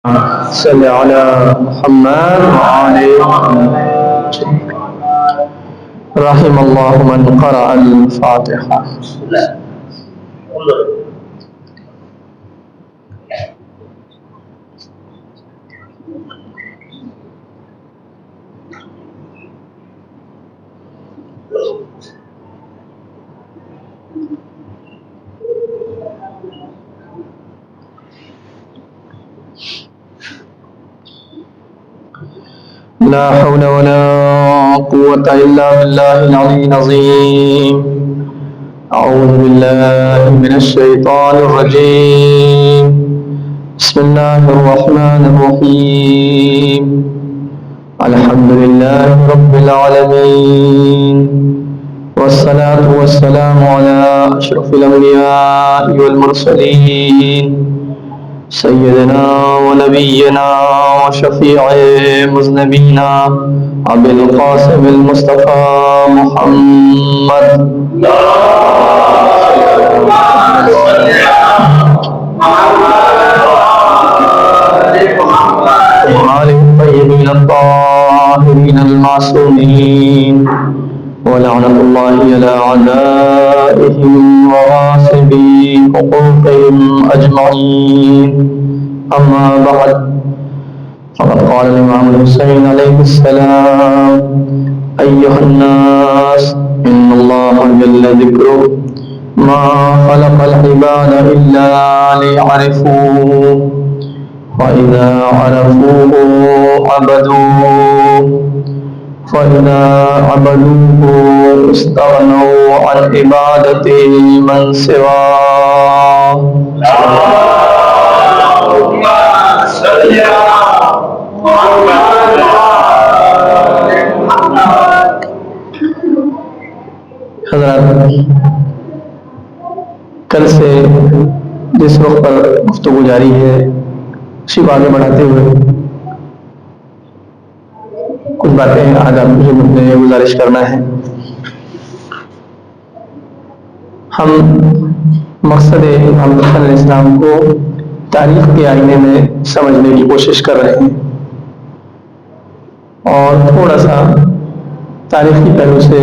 صل على محمد وعلى رحم الله من قرأ الفاتحة. لا حول ولا قوة إلا بالله العلي العظيم. أعوذ بالله من الشيطان الرجيم. بسم الله الرحمن الرحيم. الحمد لله رب العالمين، والصلاة والسلام على أشرف الأنبياء والمرسلين سيدنا ونبينا وشفيع مذنبينا أبي القاسم المصطفى محمد وآل الطيبين الطاهرين المعصومين، ولعنة الله على أعدائهم وغاصبي حقوقهم أجمعين. أما بعد، فقد قال الإمام الحسين عليه السلام: أيها الناس، إن الله جل ذكره ما خلق العباد إلا ليعرفوه، فإذا عرفوه عبدوه، فإذا عبدوه استغنوا عن عبادة من سواه. اللهم صل على محمد. حضرات، کل سے جس رخ پر گفتگو جاری ہے اسی کو آگے بڑھاتے ہوئے کچھ باتیں آج آپ مجھے گزارش کرنا ہے. ہم مقصد امام حسن علیہ السلام کو تاریخ کے آئینے میں سمجھنے کی کوشش کر رہے ہیں، اور تھوڑا سا تاریخی پہلو سے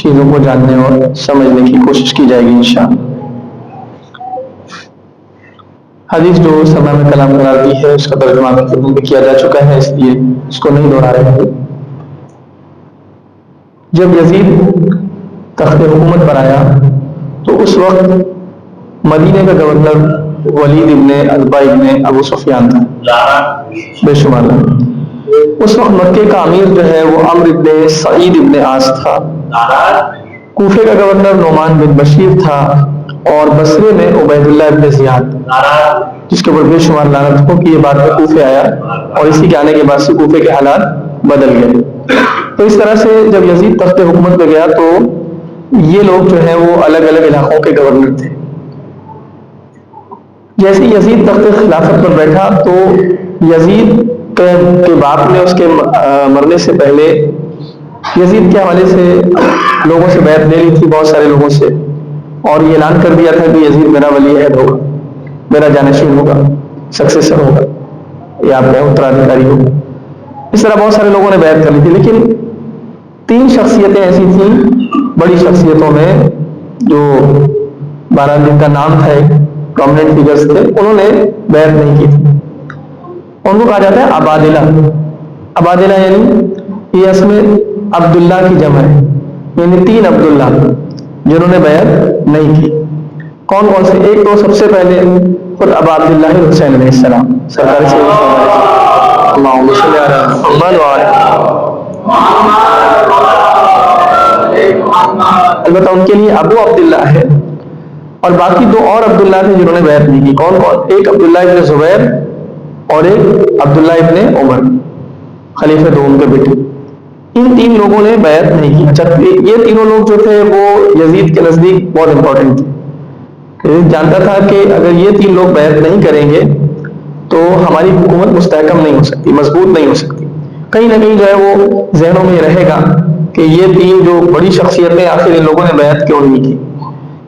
چیزوں کو جاننے اور سمجھنے کی کوشش کی جائے گی انشاءاللہ. حدیث جو سماع میں کلام قرار دی ہے اس کا ترجمہ میں کیا جا چکا ہے، اس لیے اس کو نہیں دہرا رہے ہیں. جب یزید تخت حکومت پر آیا تو اس وقت مدینے کا گورنر ولید ابن عتبہ ابن ابو سفیان تھا، بے شمار. اس وقت مکے کا امیر جو ہے وہ عمرو ابن سعید ابن عاص تھا. کوفے کا گورنر نعمان بن بشیر تھا، اور بصرے میں عبید اللہ ابن زیاد، جس کے اوپر بے شمار لعنت ہو کہ یہ بعد میں کوفے آیا، اور اسی کے آنے کے بعد سے کوفے کے حالات بدل گئے. تو اس طرح سے جب یزید تخت حکومت پہ گیا تو یہ لوگ جو ہیں وہ الگ الگ علاقوں کے گورنر تھے. جیسے یزید تخت خلافت پر بیٹھا تو یزید کے باپ نے اس کے مرنے سے پہلے یزید کے حوالے سے لوگوں سے بیعت لے لی تھی، بہت سارے لوگوں سے، اور یہ اعلان کر دیا تھا کہ یزید میرا ولی عہد ہوگا، میرا جانشین ہوگا، سکسیسر ہوگا، یا آپ کہیں اترادھیکاری ہوگا. اس طرح بہت سارے لوگوں نے بیعت کر لی تھی. لیکن 3 شخصیتیں ایسی تھیں بڑی شخصیتوں میں جو 12 دن کا نام تھا، ایک پرومیننٹ فیگرز تھے، انہوں نے بیعت نہیں کی تھی. ان کو کہا جاتا ہے عبادلہ. عبادلہ یعنی یہ اس میں عبداللہ کی جمع ہے، یعنی 3 عبداللہ جنہوں نے بیعت نہیں کی. کون کون سے؟ ایک تو سب سے پہلے خود ابا عبداللہ حسین علیہ السلام، سرکار سے اللہم صلی علی محمد وعلی محمد. البتہ ان کے لیے ابو عبداللہ ہے، اور باقی 2 اور عبداللہ تھے جنہوں نے بیعت نہیں کی. کون کون؟ ایک عبداللہ ابن زبیر اور ایک عبداللہ ابن عمر، خلیفہ دوم کے بیٹے. ان 3 لوگوں نے بیعت نہیں کی. اچھا، یہ تینوں لوگ جو تھے وہ یزید کے نزدیک بہت امپورٹنٹ تھے. یزید جانتا تھا کہ اگر یہ 3 لوگ بیعت نہیں کریں گے تو ہماری حکومت مستحکم نہیں ہو سکتی، مضبوط نہیں ہو سکتی. کہیں نہ کہیں جو ہے وہ ذہنوں میں یہ رہے گا کہ یہ 3 جو بڑی شخصیتیں آخر ان لوگوں نے بیعت کیوں نہیں کی.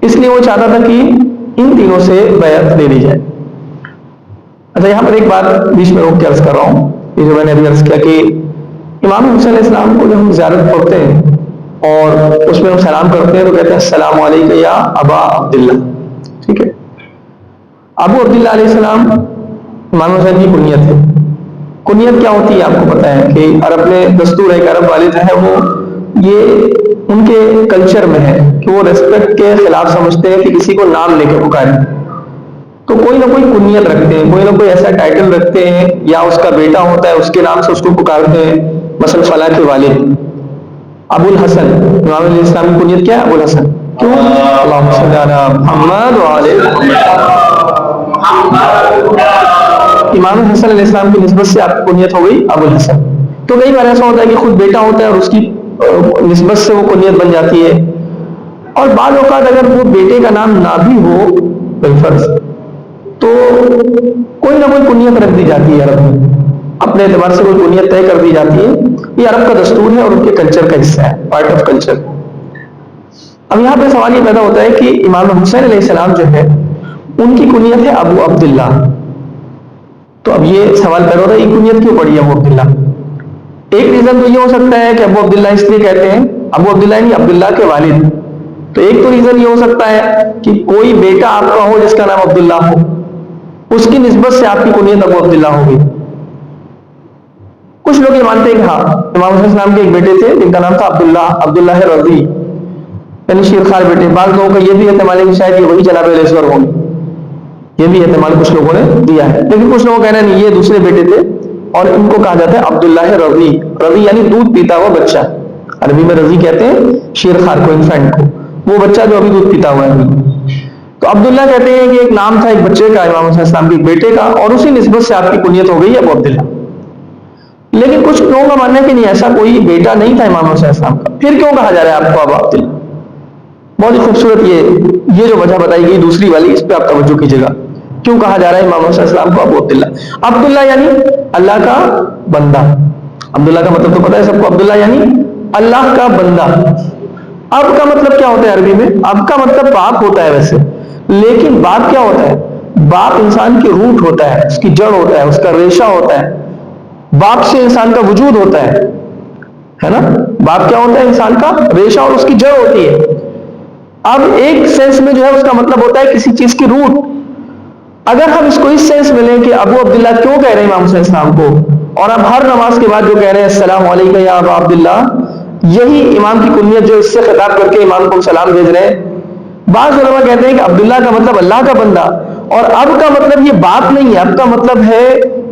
اس لیے وہ چاہتا تھا کہ ان تینوں سے بیعت لے لی جائے. اچھا یہاں پر ایک بات بیچ میں روک کے عرض کر رہا ہوں، یہ جو میں نے ابھی عرض کیا کہ امام حسین علیہ السلام کو جب ہم زیارت پڑھتے ہیں اور اس میں ہم سلام کرتے ہیں تو کہتے ہیں السلام علیکم یا ابا عبداللہ، ٹھیک ہے. ابو عبداللہ علیہ السلام امام حسین کی کنیت ہے. کنیت کیا ہوتی ہے آپ کو پتہ ہے کہ عرب میں دستور ہے کہ عرب والے جو ہے وہ یہ ان کے کلچر میں ہے کہ وہ ریسپیکٹ کے خلاف سمجھتے ہیں کہ کسی کو نام لے کے پکاریں، تو کوئی نہ کوئی کنیت رکھتے ہیں، کوئی نہ کوئی ایسا ٹائٹل رکھتے ہیں، یا اس کا بیٹا ہوتا ہے اس کے نام سے اس کو پکارتے ہیں. مثلا فلاں کے والد ابو الحسن، امام علیہ السلام کی کنیت کیا ہے؟ ابو الحسن. کیوں؟ اللہم صلی علی محمد وعلی امام حسن علیہ السلام کی نسبت سے آپ کی کنیت ہو گئی ابو الحسن. تو کئی بار ایسا ہوتا ہے کہ خود بیٹا ہوتا ہے اور اس کی نسبت سے وہ کنیت بن جاتی ہے. اور بعض اوقات اگر وہ بیٹے کا نام نہ بھی ہو بالفرض تو کوئی نہ کوئی کنیت رکھ دی جاتی ہے عرب میں، اپنے اعتبار سے کوئی کنیت طے کر دی جاتی ہے. یہ عرب کا دستور ہے اور ان کے کلچر کا حصہ ہے، پارٹ آف کلچر. اب یہاں پہ سوال یہ پیدا ہوتا ہے کہ امام حسین علیہ السلام جو ہے ان کی کنیت ہے ابو عبداللہ. تو اب یہ سوال پیدا ہوتا ہے یہ کنیت کیوں پڑی ہے ابو عبداللہ؟ ایک ریزن تو یہ ہو سکتا ہے کہ ابو عبداللہ اس لیے کہتے ہیں، ابو عبداللہ یعنی عبداللہ کے والد. تو ایک تو ریزن یہ ہو سکتا ہے کہ کوئی بیٹا آپ کا ہو جس کا نام عبداللہ ہو، اس کی نسبت سے آپ کی کنیت ابو عبداللہ ہوگی. کچھ لوگ یہ مانتے ہیں کہ ہاں امام حسین السلام کے ایک بیٹے تھے جن کا نام تھا عبداللہ رضی، یعنی شیرخوار بیٹے. بعض لوگوں کا یہ بھی احتمال ہے کہ شاید یہ وہی جناب علیہ السلام ہوں، یہ بھی احتمال کچھ لوگوں نے دیا ہے. لیکن کچھ لوگوں کا کہنا نہیں، یہ دوسرے بیٹے تھے اور ان کو کہا جاتا ہے عبداللہ رضی. رضی یعنی دودھ پیتا ہوا بچہ، عربی میں رضی کہتے ہیں شیرخوار کو، انفینٹ کو، وہ بچہ جو ابھی دودھ پیتا ہوا ہے. تو عبداللہ کہتے ہیں کہ ایک نام تھا ایک بچے کا امام حسین السلام کے ایک بیٹے کا، اور اسی نسبت سے آپ کی کنیت ہو گئی ابو عبداللہ. لیکن کچھ لوگوں کا ماننا ہے کہ نہیں، ایسا کوئی بیٹا نہیں تھا امام حسین السلام کا، پھر کیوں کہا جا رہا ہے آپ کو ابو عبداللہ؟ بہت ہی خوبصورت یہ جو وجہ بتائی گئی دوسری والی، اس پہ آپ توجہ کیجیے گا. کیوں کہا جا رہا ہے امام حسین السلام کو ابو عبداللہ؟ عبداللہ یعنی اللہ کا بندہ. عبداللہ کا مطلب تو پتہ ہے سب کو، عبداللہ یعنی اللہ کا بندہ. اب کا مطلب کیا ہوتا ہے عربی میں؟ اب کا مطلب باپ ہوتا ہے ویسے، لیکن باپ کیا ہوتا ہے؟ باپ انسان کی روٹ ہوتا ہے، اس کی جڑ ہوتا ہے، اس کا ریشہ ہوتا ہے. باپ سے انسان کا وجود ہوتا ہے نا. باپ کیا ہوتا ہے؟ انسان کا ریشہ اور اس کی جڑ ہوتی ہے. اب ایک سینس میں جو ہے اس کا مطلب ہوتا ہے کسی چیز کی روٹ. اگر ہم اس کو اس سینس میں لیں کہ ابو عبداللہ کیوں کہہ رہے ہیں امام حسین السلام کو، اور اب ہر نماز کے بعد جو کہہ رہے ہیں السلام علیکم یا ابا عبداللہ، یہی امام کی کنیت جو اس سے خطاب کر کے امام کو سلام بھیج رہے ہیں. بعض علماء کہتے ہیں کہ عبداللہ کا مطلب اللہ کا بندہ، اور اب کا مطلب یہ باپ نہیں ہے، اب کا مطلب ہے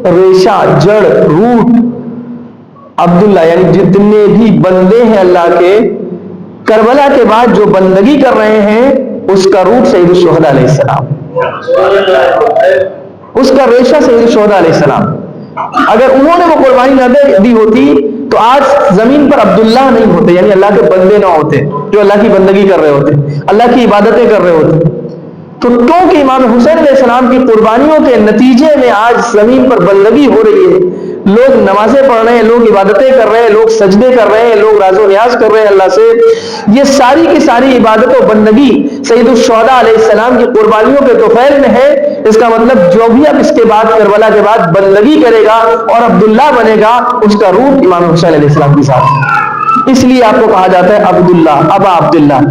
ریشہ، جڑ، روٹ. عبداللہ یعنی جتنے بھی بندے ہیں اللہ کے، کربلا کے بعد جو بندگی کر رہے ہیں، اس کا روٹ سید الشہداء علیہ السلام، اس کا ریشہ سید الشہداء علیہ السلام. اگر انہوں نے وہ قربانی نہ دی ہوتی تو آج زمین پر عبداللہ نہیں ہوتے، یعنی اللہ کے بندے نہ ہوتے جو اللہ کی بندگی کر رہے ہوتے، اللہ کی عبادتیں کر رہے ہوتے. تو کیونکہ امام حسین علیہ السلام کی قربانیوں کے نتیجے میں آج زمین پر بندگی ہو رہی ہے، لوگ نمازیں پڑھ رہے ہیں، لوگ عبادتیں کر رہے ہیں، لوگ سجدے کر رہے ہیں، لوگ راز و نیاز کر رہے ہیں اللہ سے. یہ ساری کی ساری عبادت و بندگی سید الشہداء علیہ السلام کی قربانیوں کے طفیل میں ہے. اس کا مطلب جو بھی اب اس کے بعد کربلا کے بعد بندگی کرے گا اور عبداللہ بنے گا، اس کا روح امام حسین علیہ السلام کے ساتھ. اس لیے آپ کو کہا جاتا ہے عبداللہ، ابا عبداللہ.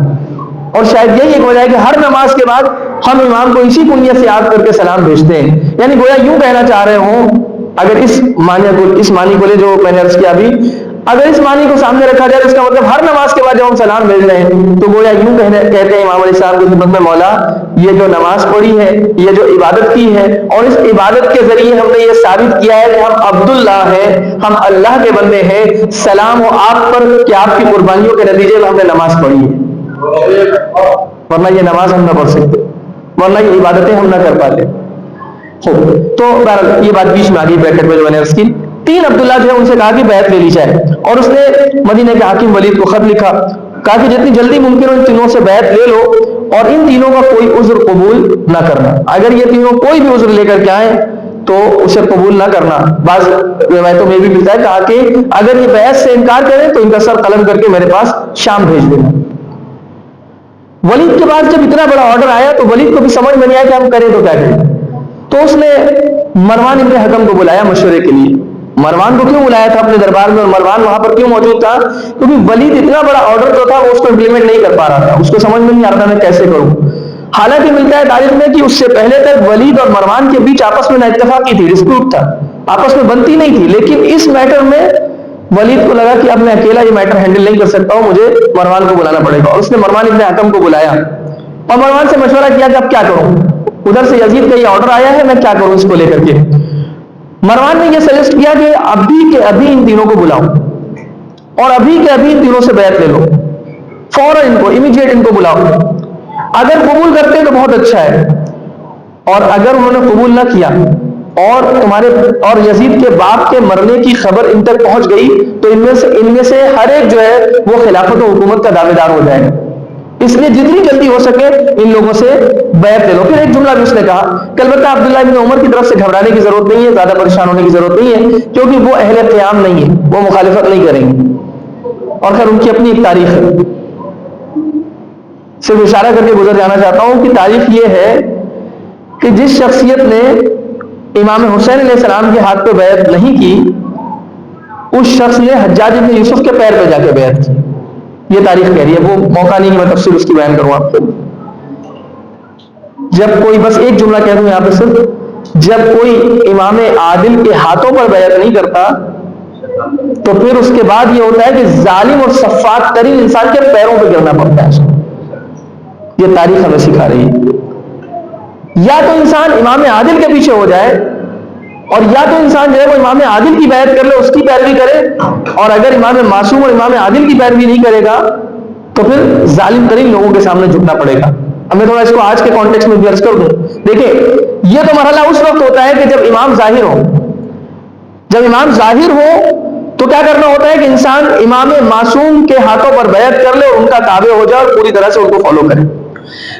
اور شاید یہی ایک وجہ ہے کہ ہر نماز کے بعد ہم امام کو اسی کنیت سے یاد کر کے سلام بھیجتے ہیں. یعنی گویا یوں کہنا چاہ رہے ہوں، اگر اس معنی کو لے جو میں نے عرض کیا ابھی، اگر اس معنی کو سامنے رکھا جائے تو اس کا مطلب ہر نماز کے بعد جب ہم سلام بھیج رہے ہیں تو گویا یوں کہتے ہیں امام علیہ السلام کی خدمت میں، مولا یہ جو نماز پڑھی ہے، یہ جو عبادت کی ہے، اور اس عبادت کے ذریعے ہم نے یہ ثابت کیا ہے کہ ہم عبداللہ ہیں، ہم اللہ کے بندے ہیں. سلام ہو آپ پر کہ آپ کی قربانیوں کے نتیجے میں ہم نے نماز پڑھی ہے، ورنہ یہ نماز ہم نہ پڑھ سکتے، ورنہ یہ عبادتیں ہم نہ کر پاتے. تو یہ بات بیچ میں آ گئی بریکٹ میں جو میں نے عرض کی. 3 عبداللہ جو ہے ان سے کہا کہ بیعت لے لی جائے، اور اس نے مدینے کے حاکم ولید کو خط لکھا، کہا کہ جتنی جلدی ممکن ہو ان تینوں سے بیعت لے لو، اور ان تینوں کا کوئی عذر قبول نہ کرنا. اگر یہ تینوں کوئی بھی عذر لے کر کے آئیں تو اسے قبول نہ کرنا. بعض روایتوں میں بھی ملتا ہے کہا کہ اگر یہ بیعت سے انکار کریں تو ان کا سر قلم کر کے میرے پاس شام بھیج دینا. ولید کے بعد جب اتنا بڑا آرڈر آیا تو ولید کو بھی سمجھ میں نہیں آیا کہ ہم کریں تو کیا کریں. تو اس نے مروان ابن حکم کو بلایا مشورے کے لیے. مروان کو کیوں بلایا تھا اپنے دربار میں اور مروان وہاں پر کیوں موجود تھا؟ کیونکہ ولید اتنا بڑا آرڈر جو تھا وہ اس کو امپلیمنٹ نہیں کر پا رہا تھا, اس کو سمجھ میں نہیں آ رہا تھا میں کیسے کروں. حالانکہ ملتا ہے تاریخ میں کہ اس سے پہلے تک ولید اور مروان کے بیچ آپس میں نا اتفاقی تھی, ڈسپیوٹ تھا, آپس میں بنتی نہیں تھی. لیکن اس میٹر میں ولید کو لگا کہ اب میں اکیلا یہ میٹر ہینڈل نہیں کر سکتا ہوں, مجھے مروان کو بلانا پڑے گا. اور اس نے مروان ابن حکم کو بلایا اور مروان سے مشورہ کیا کہ اب کیا کروں, ادھر سے یزید کا یہ آرڈر آیا ہے, میں کیا کروں اس کو لے کر کے. مروان نے یہ سجیسٹ کیا کہ ابھی کے ابھی ان تینوں کو بلاؤ اور ابھی کے ابھی ان تینوں سے بیعت لے لو, فوراً ان کو امیڈیٹ ان کو بلاؤ. اگر قبول کرتے ہیں تو بہت اچھا ہے, اور اگر انہوں نے قبول نہ کیا اور یزید کے باپ کے مرنے کی خبر ان تک پہنچ گئی تو ان میں سے ہر ایک جو ہے وہ خلافت و حکومت کا دعوے دار ہو جائے گا. اس لیے جتنی جلدی ہو سکے ان لوگوں سے بیعت لے لو. پھر ایک جملہ بھی اس نے کہا کہ البتہ عبداللہ ابن عمر کی طرف سے گھبرانے کی ضرورت نہیں ہے, زیادہ پریشان ہونے کی ضرورت نہیں ہے, کیونکہ وہ اہل قیام نہیں ہے, وہ مخالفت نہیں کریں گے. اور خیر ان کی اپنی ایک تاریخ ہے, صرف اشارہ کر کے گزر جانا چاہتا ہوں کہ تاریخ یہ ہے کہ جس شخصیت نے امام حسین علیہ السلام کے ہاتھ پہ بیعت نہیں کی اس شخص نے حجاج ابن یوسف کے پیر پہ جا کے بیعت کی. یہ تاریخ کہہ رہی ہے, وہ موقع نہیں کہ میں تفصیل اس کی بیان کروں آپ کو. جب کوئی, بس ایک جملہ کہہ دوں یہاں پہ صرف, جب کوئی امام عادل کے ہاتھوں پر بیعت نہیں کرتا تو پھر اس کے بعد یہ ہوتا ہے کہ ظالم اور سفاک ترین انسان کے پیروں پہ گرنا پڑتا ہے. یہ تاریخ ہمیں سکھا رہی ہے. یا تو انسان امام عادل کے پیچھے ہو جائے اور یا تو انسان جو ہے وہ امام عادل کی بیعت کر لے, اس کی پیروی کرے, اور اگر امام معصوم اور امام عادل کی پیروی نہیں کرے گا تو پھر ظالم ترین لوگوں کے سامنے جھکنا پڑے گا. اب میں تھوڑا اس کو آج کے کانٹیکس میں درج کر دوں. دیکھیں یہ تو مرحلہ اس وقت ہوتا ہے کہ جب امام ظاہر ہو. جب امام ظاہر ہو تو کیا کرنا ہوتا ہے کہ انسان امام معصوم کے ہاتھوں پر بیعت کر لے اور ان کا تابع ہو جائے اور پوری طرح سے ان کو فالو کرے.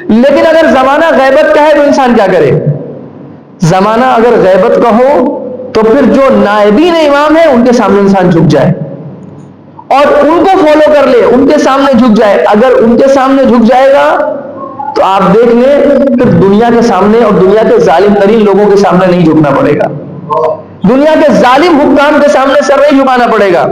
لیکن اگر زمانہ غیبت کا ہے تو انسان کیا کرے؟ زمانہ اگر غیبت کا ہو تو پھر جو نائبین امام ہیں ان کے سامنے انسان جھک جائے اور ان کو فالو کر لے, ان کے سامنے جھک جائے. اگر ان کے سامنے جھک جائے گا تو آپ دیکھ لیں پھر دنیا کے سامنے اور دنیا کے ظالم ترین لوگوں کے سامنے نہیں جھکنا پڑے گا, دنیا کے ظالم حکام کے سامنے سر نہیں جھکانا پڑے گا,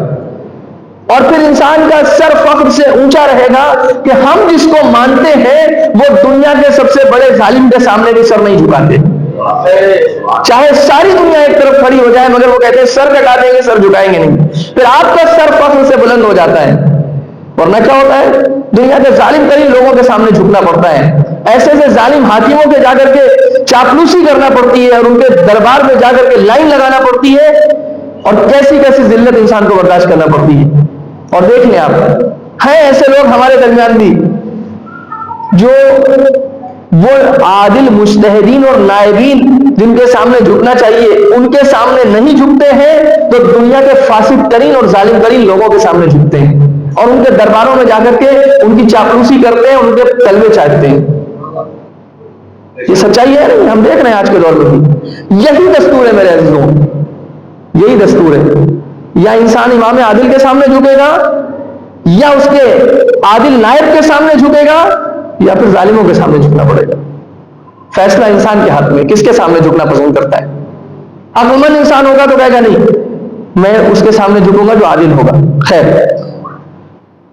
اور پھر انسان کا سر فخر سے اونچا رہے گا کہ ہم جس کو مانتے ہیں وہ دنیا کے سب سے بڑے ظالم کے سامنے بھی سر نہیں جھکاتے. چاہے ساری دنیا ایک طرف کھڑی ہو جائے مگر وہ کہتے ہیں سر کٹا دیں گے, سر جھکائیں گے نہیں. پھر آپ کا سر فخر سے بلند ہو جاتا ہے, ورنہ کیا ہوتا ہے دنیا کے ظالم ترین لوگوں کے سامنے جھکنا پڑتا ہے. ایسے سے ظالم حاکموں کے جا کر کے چاپلوسی کرنا پڑتی ہے اور ان کے دربار میں جا کر کے لائن لگانا پڑتی ہے, اور کیسی کیسی ذلت انسان کو برداشت کرنا پڑتی ہے. اور دیکھ لیں آپ, ہیں ایسے لوگ ہمارے درمیان بھی جو وہ عادل مجتہدین اور نائبین جن کے سامنے جھکنا چاہیے ان کے سامنے نہیں جھکتے ہیں تو دنیا کے فاسق ترین اور ظالم ترین لوگوں کے سامنے جھکتے ہیں اور ان کے درباروں میں جا کر کے ان کی چاپلوسی کرتے ہیں, ان کے تلوے چاٹتے ہیں. یہ سچائی ہے نہیں, ہم دیکھ رہے ہیں آج کے دور میں بھی یہی دستور ہے میرے عزیزوں, یہی دستور ہے. یا انسان امام عادل کے سامنے جھکے گا یا اس کے عادل نائب کے سامنے جھکے گا یا پھر ظالموں کے سامنے جھکنا پڑے گا. فیصلہ انسان کے ہاتھ میں, کس کے سامنے جھکنا پسند کرتا ہے. عموماً انسان ہوگا تو کہے گا نہیں میں اس کے سامنے جھکوں گا جو عادل ہوگا. خیر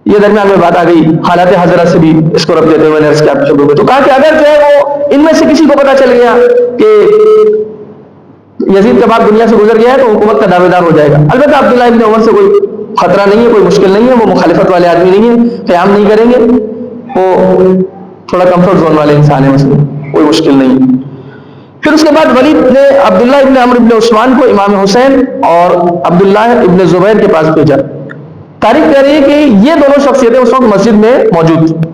یہ درمیان میں بات آ گئی, حالات حضرت سے بھی اس کو رب دیتے ہوئے تو کہا کہ اگر جو ہے وہ ان میں سے کسی کو پتا چل گیا کہ یزید کا باپ دنیا سے گزر گیا ہے تو حکومت کا دعوے دار ہو جائے گا. البتہ عبداللہ ابن عمر سے کوئی خطرہ نہیں ہے, کوئی مشکل نہیں ہے, وہ مخالفت والے آدمی نہیں ہیں, قیام نہیں کریں گے, وہ تھوڑا کمفرٹ زون والے انسان ہیں, مسئلہ کوئی مشکل نہیں ہے. پھر اس کے بعد ولید نے عبداللہ ابن عمرو ابن عثمان کو امام حسین اور عبداللہ ابن زبیر کے پاس بھیجا. تاریخ کہہ رہی ہے کہ یہ دونوں شخصیتیں اس وقت مسجد میں موجود تھیں,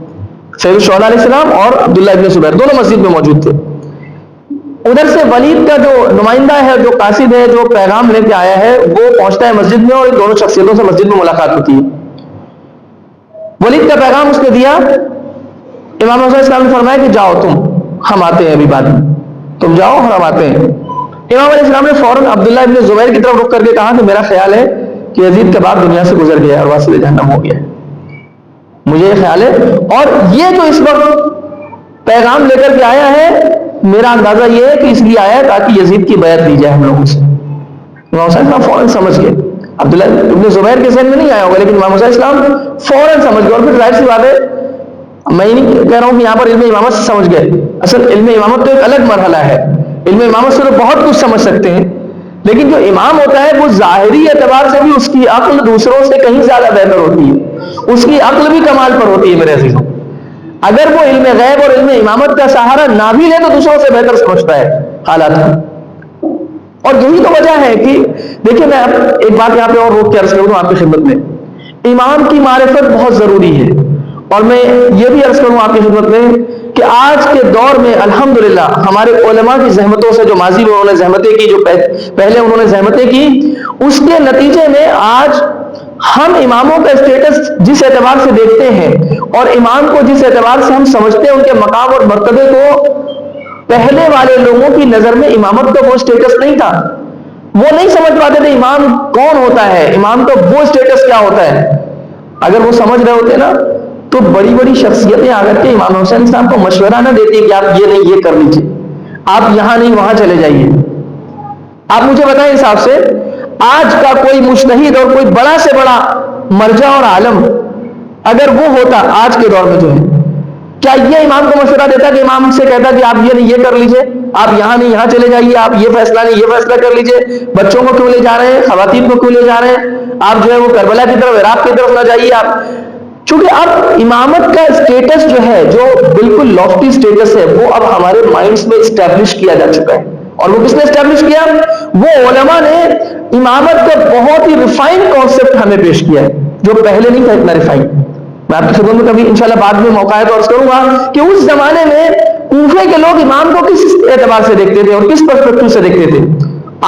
سید الشہداء علیہ السلام اور عبداللہ ابن زبیر دونوں مسجد میں موجود تھے. ادھر سے ولید کا جو نمائندہ ہے, جو قاصد ہے, جو پیغام لے کے آیا ہے, وہ پہنچتا ہے مسجد میں اور ان دونوں شخصیتوں سے مسجد میں ملاقات ہوتی ہے. ولید کا پیغام اس نے دیا, امام حسین السلام نے فرمایا کہ جاؤ تم, ہم آتے ہیں ابھی بعد میں, تم جاؤ اور ہم آتے ہیں. امام علیہ السلام نے فوراً عبداللہ ابن زبیر کی طرف رخ کر کے کہا کہ میرا خیال ہے کہ یزید کا باپ دنیا سے گزر گیا ہے اور واصل جہنم ہو گیا ہے, مجھے یہ خیال ہے. اور یہ جو اس وقت پیغام لے کر کے آیا ہے میرا اندازہ یہ ہے کہ اس لیے آیا ہے تاکہ یزید کی بیعت لی جائے ہم لوگوں سے. امام حسین صاحب فوراً سمجھ گئے. عبداللہ ابن زبیر کے ذہن میں نہیں آیا ہوگا, لیکن امام حسین اسلام فوراً سمجھ گئے. اور پھر ظاہر سی بات ہے, میں یہ نہیں کہہ رہا ہوں کہ یہاں پر علم امامت سے سمجھ گئے. اصل علم امامت تو ایک الگ مرحلہ ہے. علم امامت سے تو بہت کچھ سمجھ سکتے ہیں, لیکن جو امام ہوتا ہے وہ ظاہری اعتبار سے بھی اس کی عقل دوسروں سے کہیں زیادہ بہتر ہوتی ہے, اس کی عقل بھی کمال پر ہوتی ہے میرے عزیزوں. اگر وہ علم غیب اور علم امامت کا سہارا نہ بھی لے تو دوسروں سے بہتر سمجھتا ہے حالات کو. اور یہی تو وجہ ہے کہ دیکھیں, میں ایک بات یہاں پہ اور روک کے عرض کروں آپ کی خدمت میں, امام کی معرفت بہت ضروری ہے. اور میں یہ بھی عرض کروں آپ کی خدمت میں کہ آج کے دور میں الحمدللہ ہمارے علماء کی زحمتوں سے, جو ماضی میں انہوں نے زحمتیں کی, جو پہلے انہوں نے زحمتیں کی, اس کے نتیجے میں آج ہم اماموں کا اسٹیٹس جس اعتبار سے دیکھتے ہیں اور امام کو جس اعتبار سے ہم سمجھتے ہیں ان کے مقام اور مرتبے کو, پہلے والے لوگوں کی نظر میں امامت کا وہ اسٹیٹس نہیں تھا. وہ نہیں سمجھ پاتے تھے امام کون ہوتا ہے, امام کا وہ اسٹیٹس کیا ہوتا ہے. اگر وہ سمجھ رہے ہوتے نا تو بڑی بڑی شخصیتیں آ کر کے امام حسین صاحب کو مشورہ نہ دیتی کہ آپ یہ نہیں یہ کر لیجیے, آپ یہاں نہیں وہاں چلے جائیے. آپ مجھے بتائیں حساب سے آج کا کوئی مجتہد اور کوئی بڑا سے بڑا مرجع اور عالم اگر وہ ہوتا آج کے دور میں جو ہے, کیا یہ امام کو مشورہ دیتا کہ امام سے کہتا کہ آپ یہ نہیں یہ کر لیجئے, آپ یہاں نہیں یہاں چلے جائیے, آپ یہ فیصلہ نہیں یہ فیصلہ کر لیجئے, بچوں کو کیوں لے جا رہے ہیں, خواتین کو کیوں لے جا رہے ہیں, آپ جو ہے وہ کربلا کی طرف عراق کی طرف نہ جائیے آپ. چونکہ اب امامت کا اسٹیٹس جو ہے, جو بالکل لافٹی اسٹیٹس ہے, وہ اب ہمارے مائنڈز میں اسٹیبلش کیا جا چکا ہے. اور وہ کس نے اسٹیبلش کیا؟ وہ علماء نے امامت کا بہت ہی ریفائنڈ کانسیپٹ ہمیں پیش کیا ہے, جو پہلے نہیں تھا اتنا ریفائنڈ. میں آپ کی خدمت میں کبھی انشاءاللہ بعد میں موقع ہے تو عرض کروں گا کہ اس زمانے میں کوفے کے لوگ امام کو کس اعتبار سے دیکھتے تھے اور کس پرسپیکٹو سے دیکھتے تھے.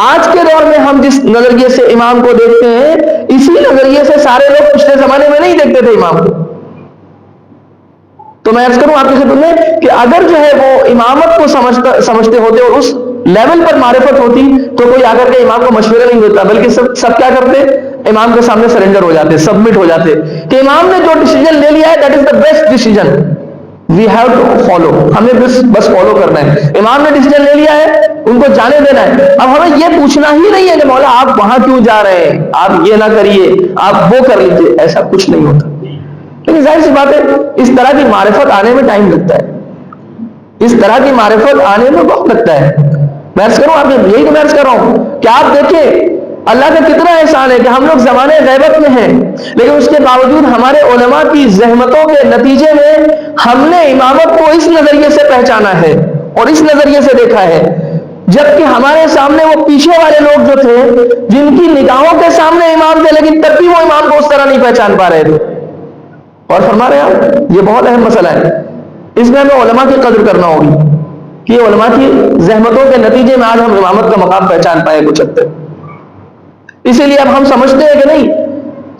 آج کے دور میں ہم جس نظریے سے امام کو دیکھتے ہیں, اسی نظریے سے سارے لوگ پچھلے زمانے میں نہیں دیکھتے تھے امام کو. تو میں عرض کروں آپ کی خدمت میں کہ اگر جو ہے وہ امامت کو سمجھتے ہوتے اور اس لیول پر معرفت ہوتی تو کوئی آ کر کے امام کو مشورہ نہیں دیتا, بلکہ سب کیا کرتے, امام کے سامنے سرنڈر ہو جاتے, سبمٹ ہو جاتے کہ امام نے جو ڈیسیجن لے لیا ہے that is the best decision, we have to follow, ہمیں بس فالو کرنا ہے. امام نے ڈیسیجن لے لیا ہے, ان کو جانے دینا ہے. اب ہمیں یہ پوچھنا ہی نہیں ہے کہ مولا آپ وہاں کیوں جا رہے ہیں, آپ یہ نہ کریے, آپ وہ کر لیجیے, ایسا کچھ نہیں ہوتا. لیکن ظاہر سی بات ہے اس طرح کی معرفت آنے میں ٹائم لگتا ہے, اس طرح کی معرفت آنے میں وقت لگتا ہے. میں عرض کروں آپ یہی تو میں عرض کر رہا ہوں کہ آپ دیکھیں اللہ کا کتنا احسان ہے کہ ہم لوگ زمانے غیبت میں ہیں, لیکن اس کے باوجود ہمارے علماء کی زحمتوں کے نتیجے میں ہم نے امامت کو اس نظریے سے پہچانا ہے اور اس نظریے سے دیکھا ہے, جبکہ ہمارے سامنے وہ پیچھے والے لوگ جو تھے جن کی نگاہوں کے سامنے امام تھے, لیکن تب بھی وہ امام کو اس طرح نہیں پہچان پا رہے تھے. اور فرما رہے ہیں یہ بہت اہم مسئلہ ہے, اس میں ہمیں علماء کی قدر کرنا ہوگی کہ علماء کی زحمتوں کے نتیجے میں آج ہم امامت کا مقام پہچان پائے کچھ حد تک. اسی لیے اب ہم سمجھتے ہیں کہ نہیں,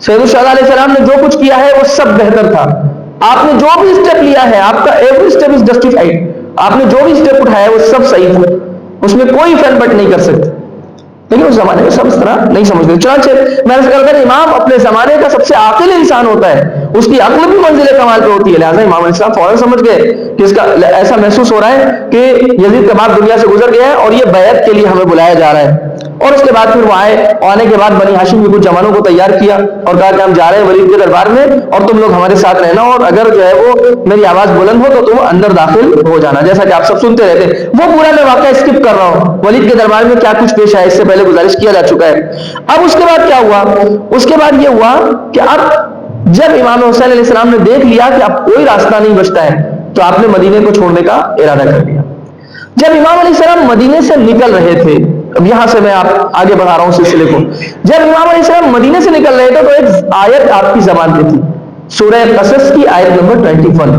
سید الشہداء علیہ السلام نے جو کچھ کیا ہے وہ سب بہتر تھا. آپ نے جو بھی اسٹیپ لیا ہے, آپ کا ایوری اسٹیپ از جسٹیفائڈ, آپ نے جو بھی اسٹیپ اٹھایا وہ سب صحیح تھا, اس میں کوئی فین بٹ نہیں کر سکتے. لیکن اس زمانے میں سب اس طرح نہیں سمجھتے. چنانچہ میں نے کہا امام اپنے زمانے کا سب سے عاقل انسان ہوتا ہے, اس کی عقل بھی منزل کمال پہ ہوتی ہے. لہٰذا امام علیہ السلام فوراً سمجھ گئے کہ اس کا ایسا محسوس ہو رہا ہے کہ یزید کا باپ دنیا سے گزر گیا ہے اور یہ بیعت کے لیے ہمیں بلایا جا رہا ہے. اور اس کے بعد پھر وہ آئے, آنے کے بعد بنی ہاشم کے کچھ جوانوں کو تیار کیا اور کہا کہ ہم جا رہے ہیں ولید کے دربار میں اور تم لوگ ہمارے ساتھ رہنا, اور اگر جو ہے وہ میری آواز بلند ہو تو تم اندر داخل ہو جانا, جیسا کہ آپ سب سنتے رہتے. وہ پورا میں واقعہ اسکپ کر رہا ہوں, ولید کے دربار میں کیا کچھ پیش آیا اس سے پہلے گزارش کیا جا چکا ہے. اب اس کے بعد کیا ہوا, اس کے بعد یہ ہوا کہ اب جب امام حسین علیہ السلام نے دیکھ لیا کہ اب کوئی راستہ نہیں بچتا ہے تو آپ نے مدینے کو چھوڑنے کا ارادہ کر لیا. جب امام علیہ السلام مدینے سے نکل رہے تھے, اب یہاں سے میں آپ آگے بڑھا رہا ہوں سلسلے کو, جب امام علیہ السلام مدینے سے نکل رہے تھے تو ایک آیت آپ کی زبان پہ تھی, سورہ قصص کی آیت نمبر 21.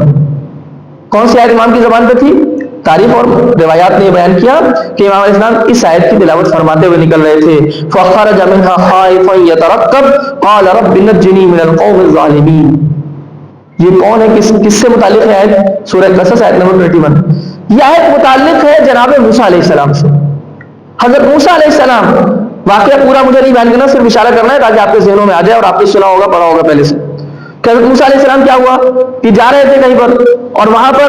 کون سی آیت امام کی زبان پہ تھی؟ تاریخ اور روایات نے یہ بیان کیا کہ امام علیہ السلام اس آیت کی تلاوت فرماتے ہوئے نکل رہے تھے. فخرج منها خائفا يترقب قال رب نجني من القوم الظالمين. یہ کون ہے, کس سے متعلق ہے آیت؟ سورہ قصص آیت نمبر 21. یہ آیت متعلق ہے جناب موسیٰ علیہ السلام سے. حضرت موسیٰ علیہ السلام, واقعہ پورا مجھے نہیں بیان کرنا, صرف اشارہ کرنا ہے تاکہ آپ کے ذہنوں میں آ جائے اور آپ نے سنا ہوگا, پڑھا ہوگا پہلے سے. کہ حضرت موسیٰ علیہ السلام کیا ہوا کہ جا رہے تھے کہیں پر اور وہاں پر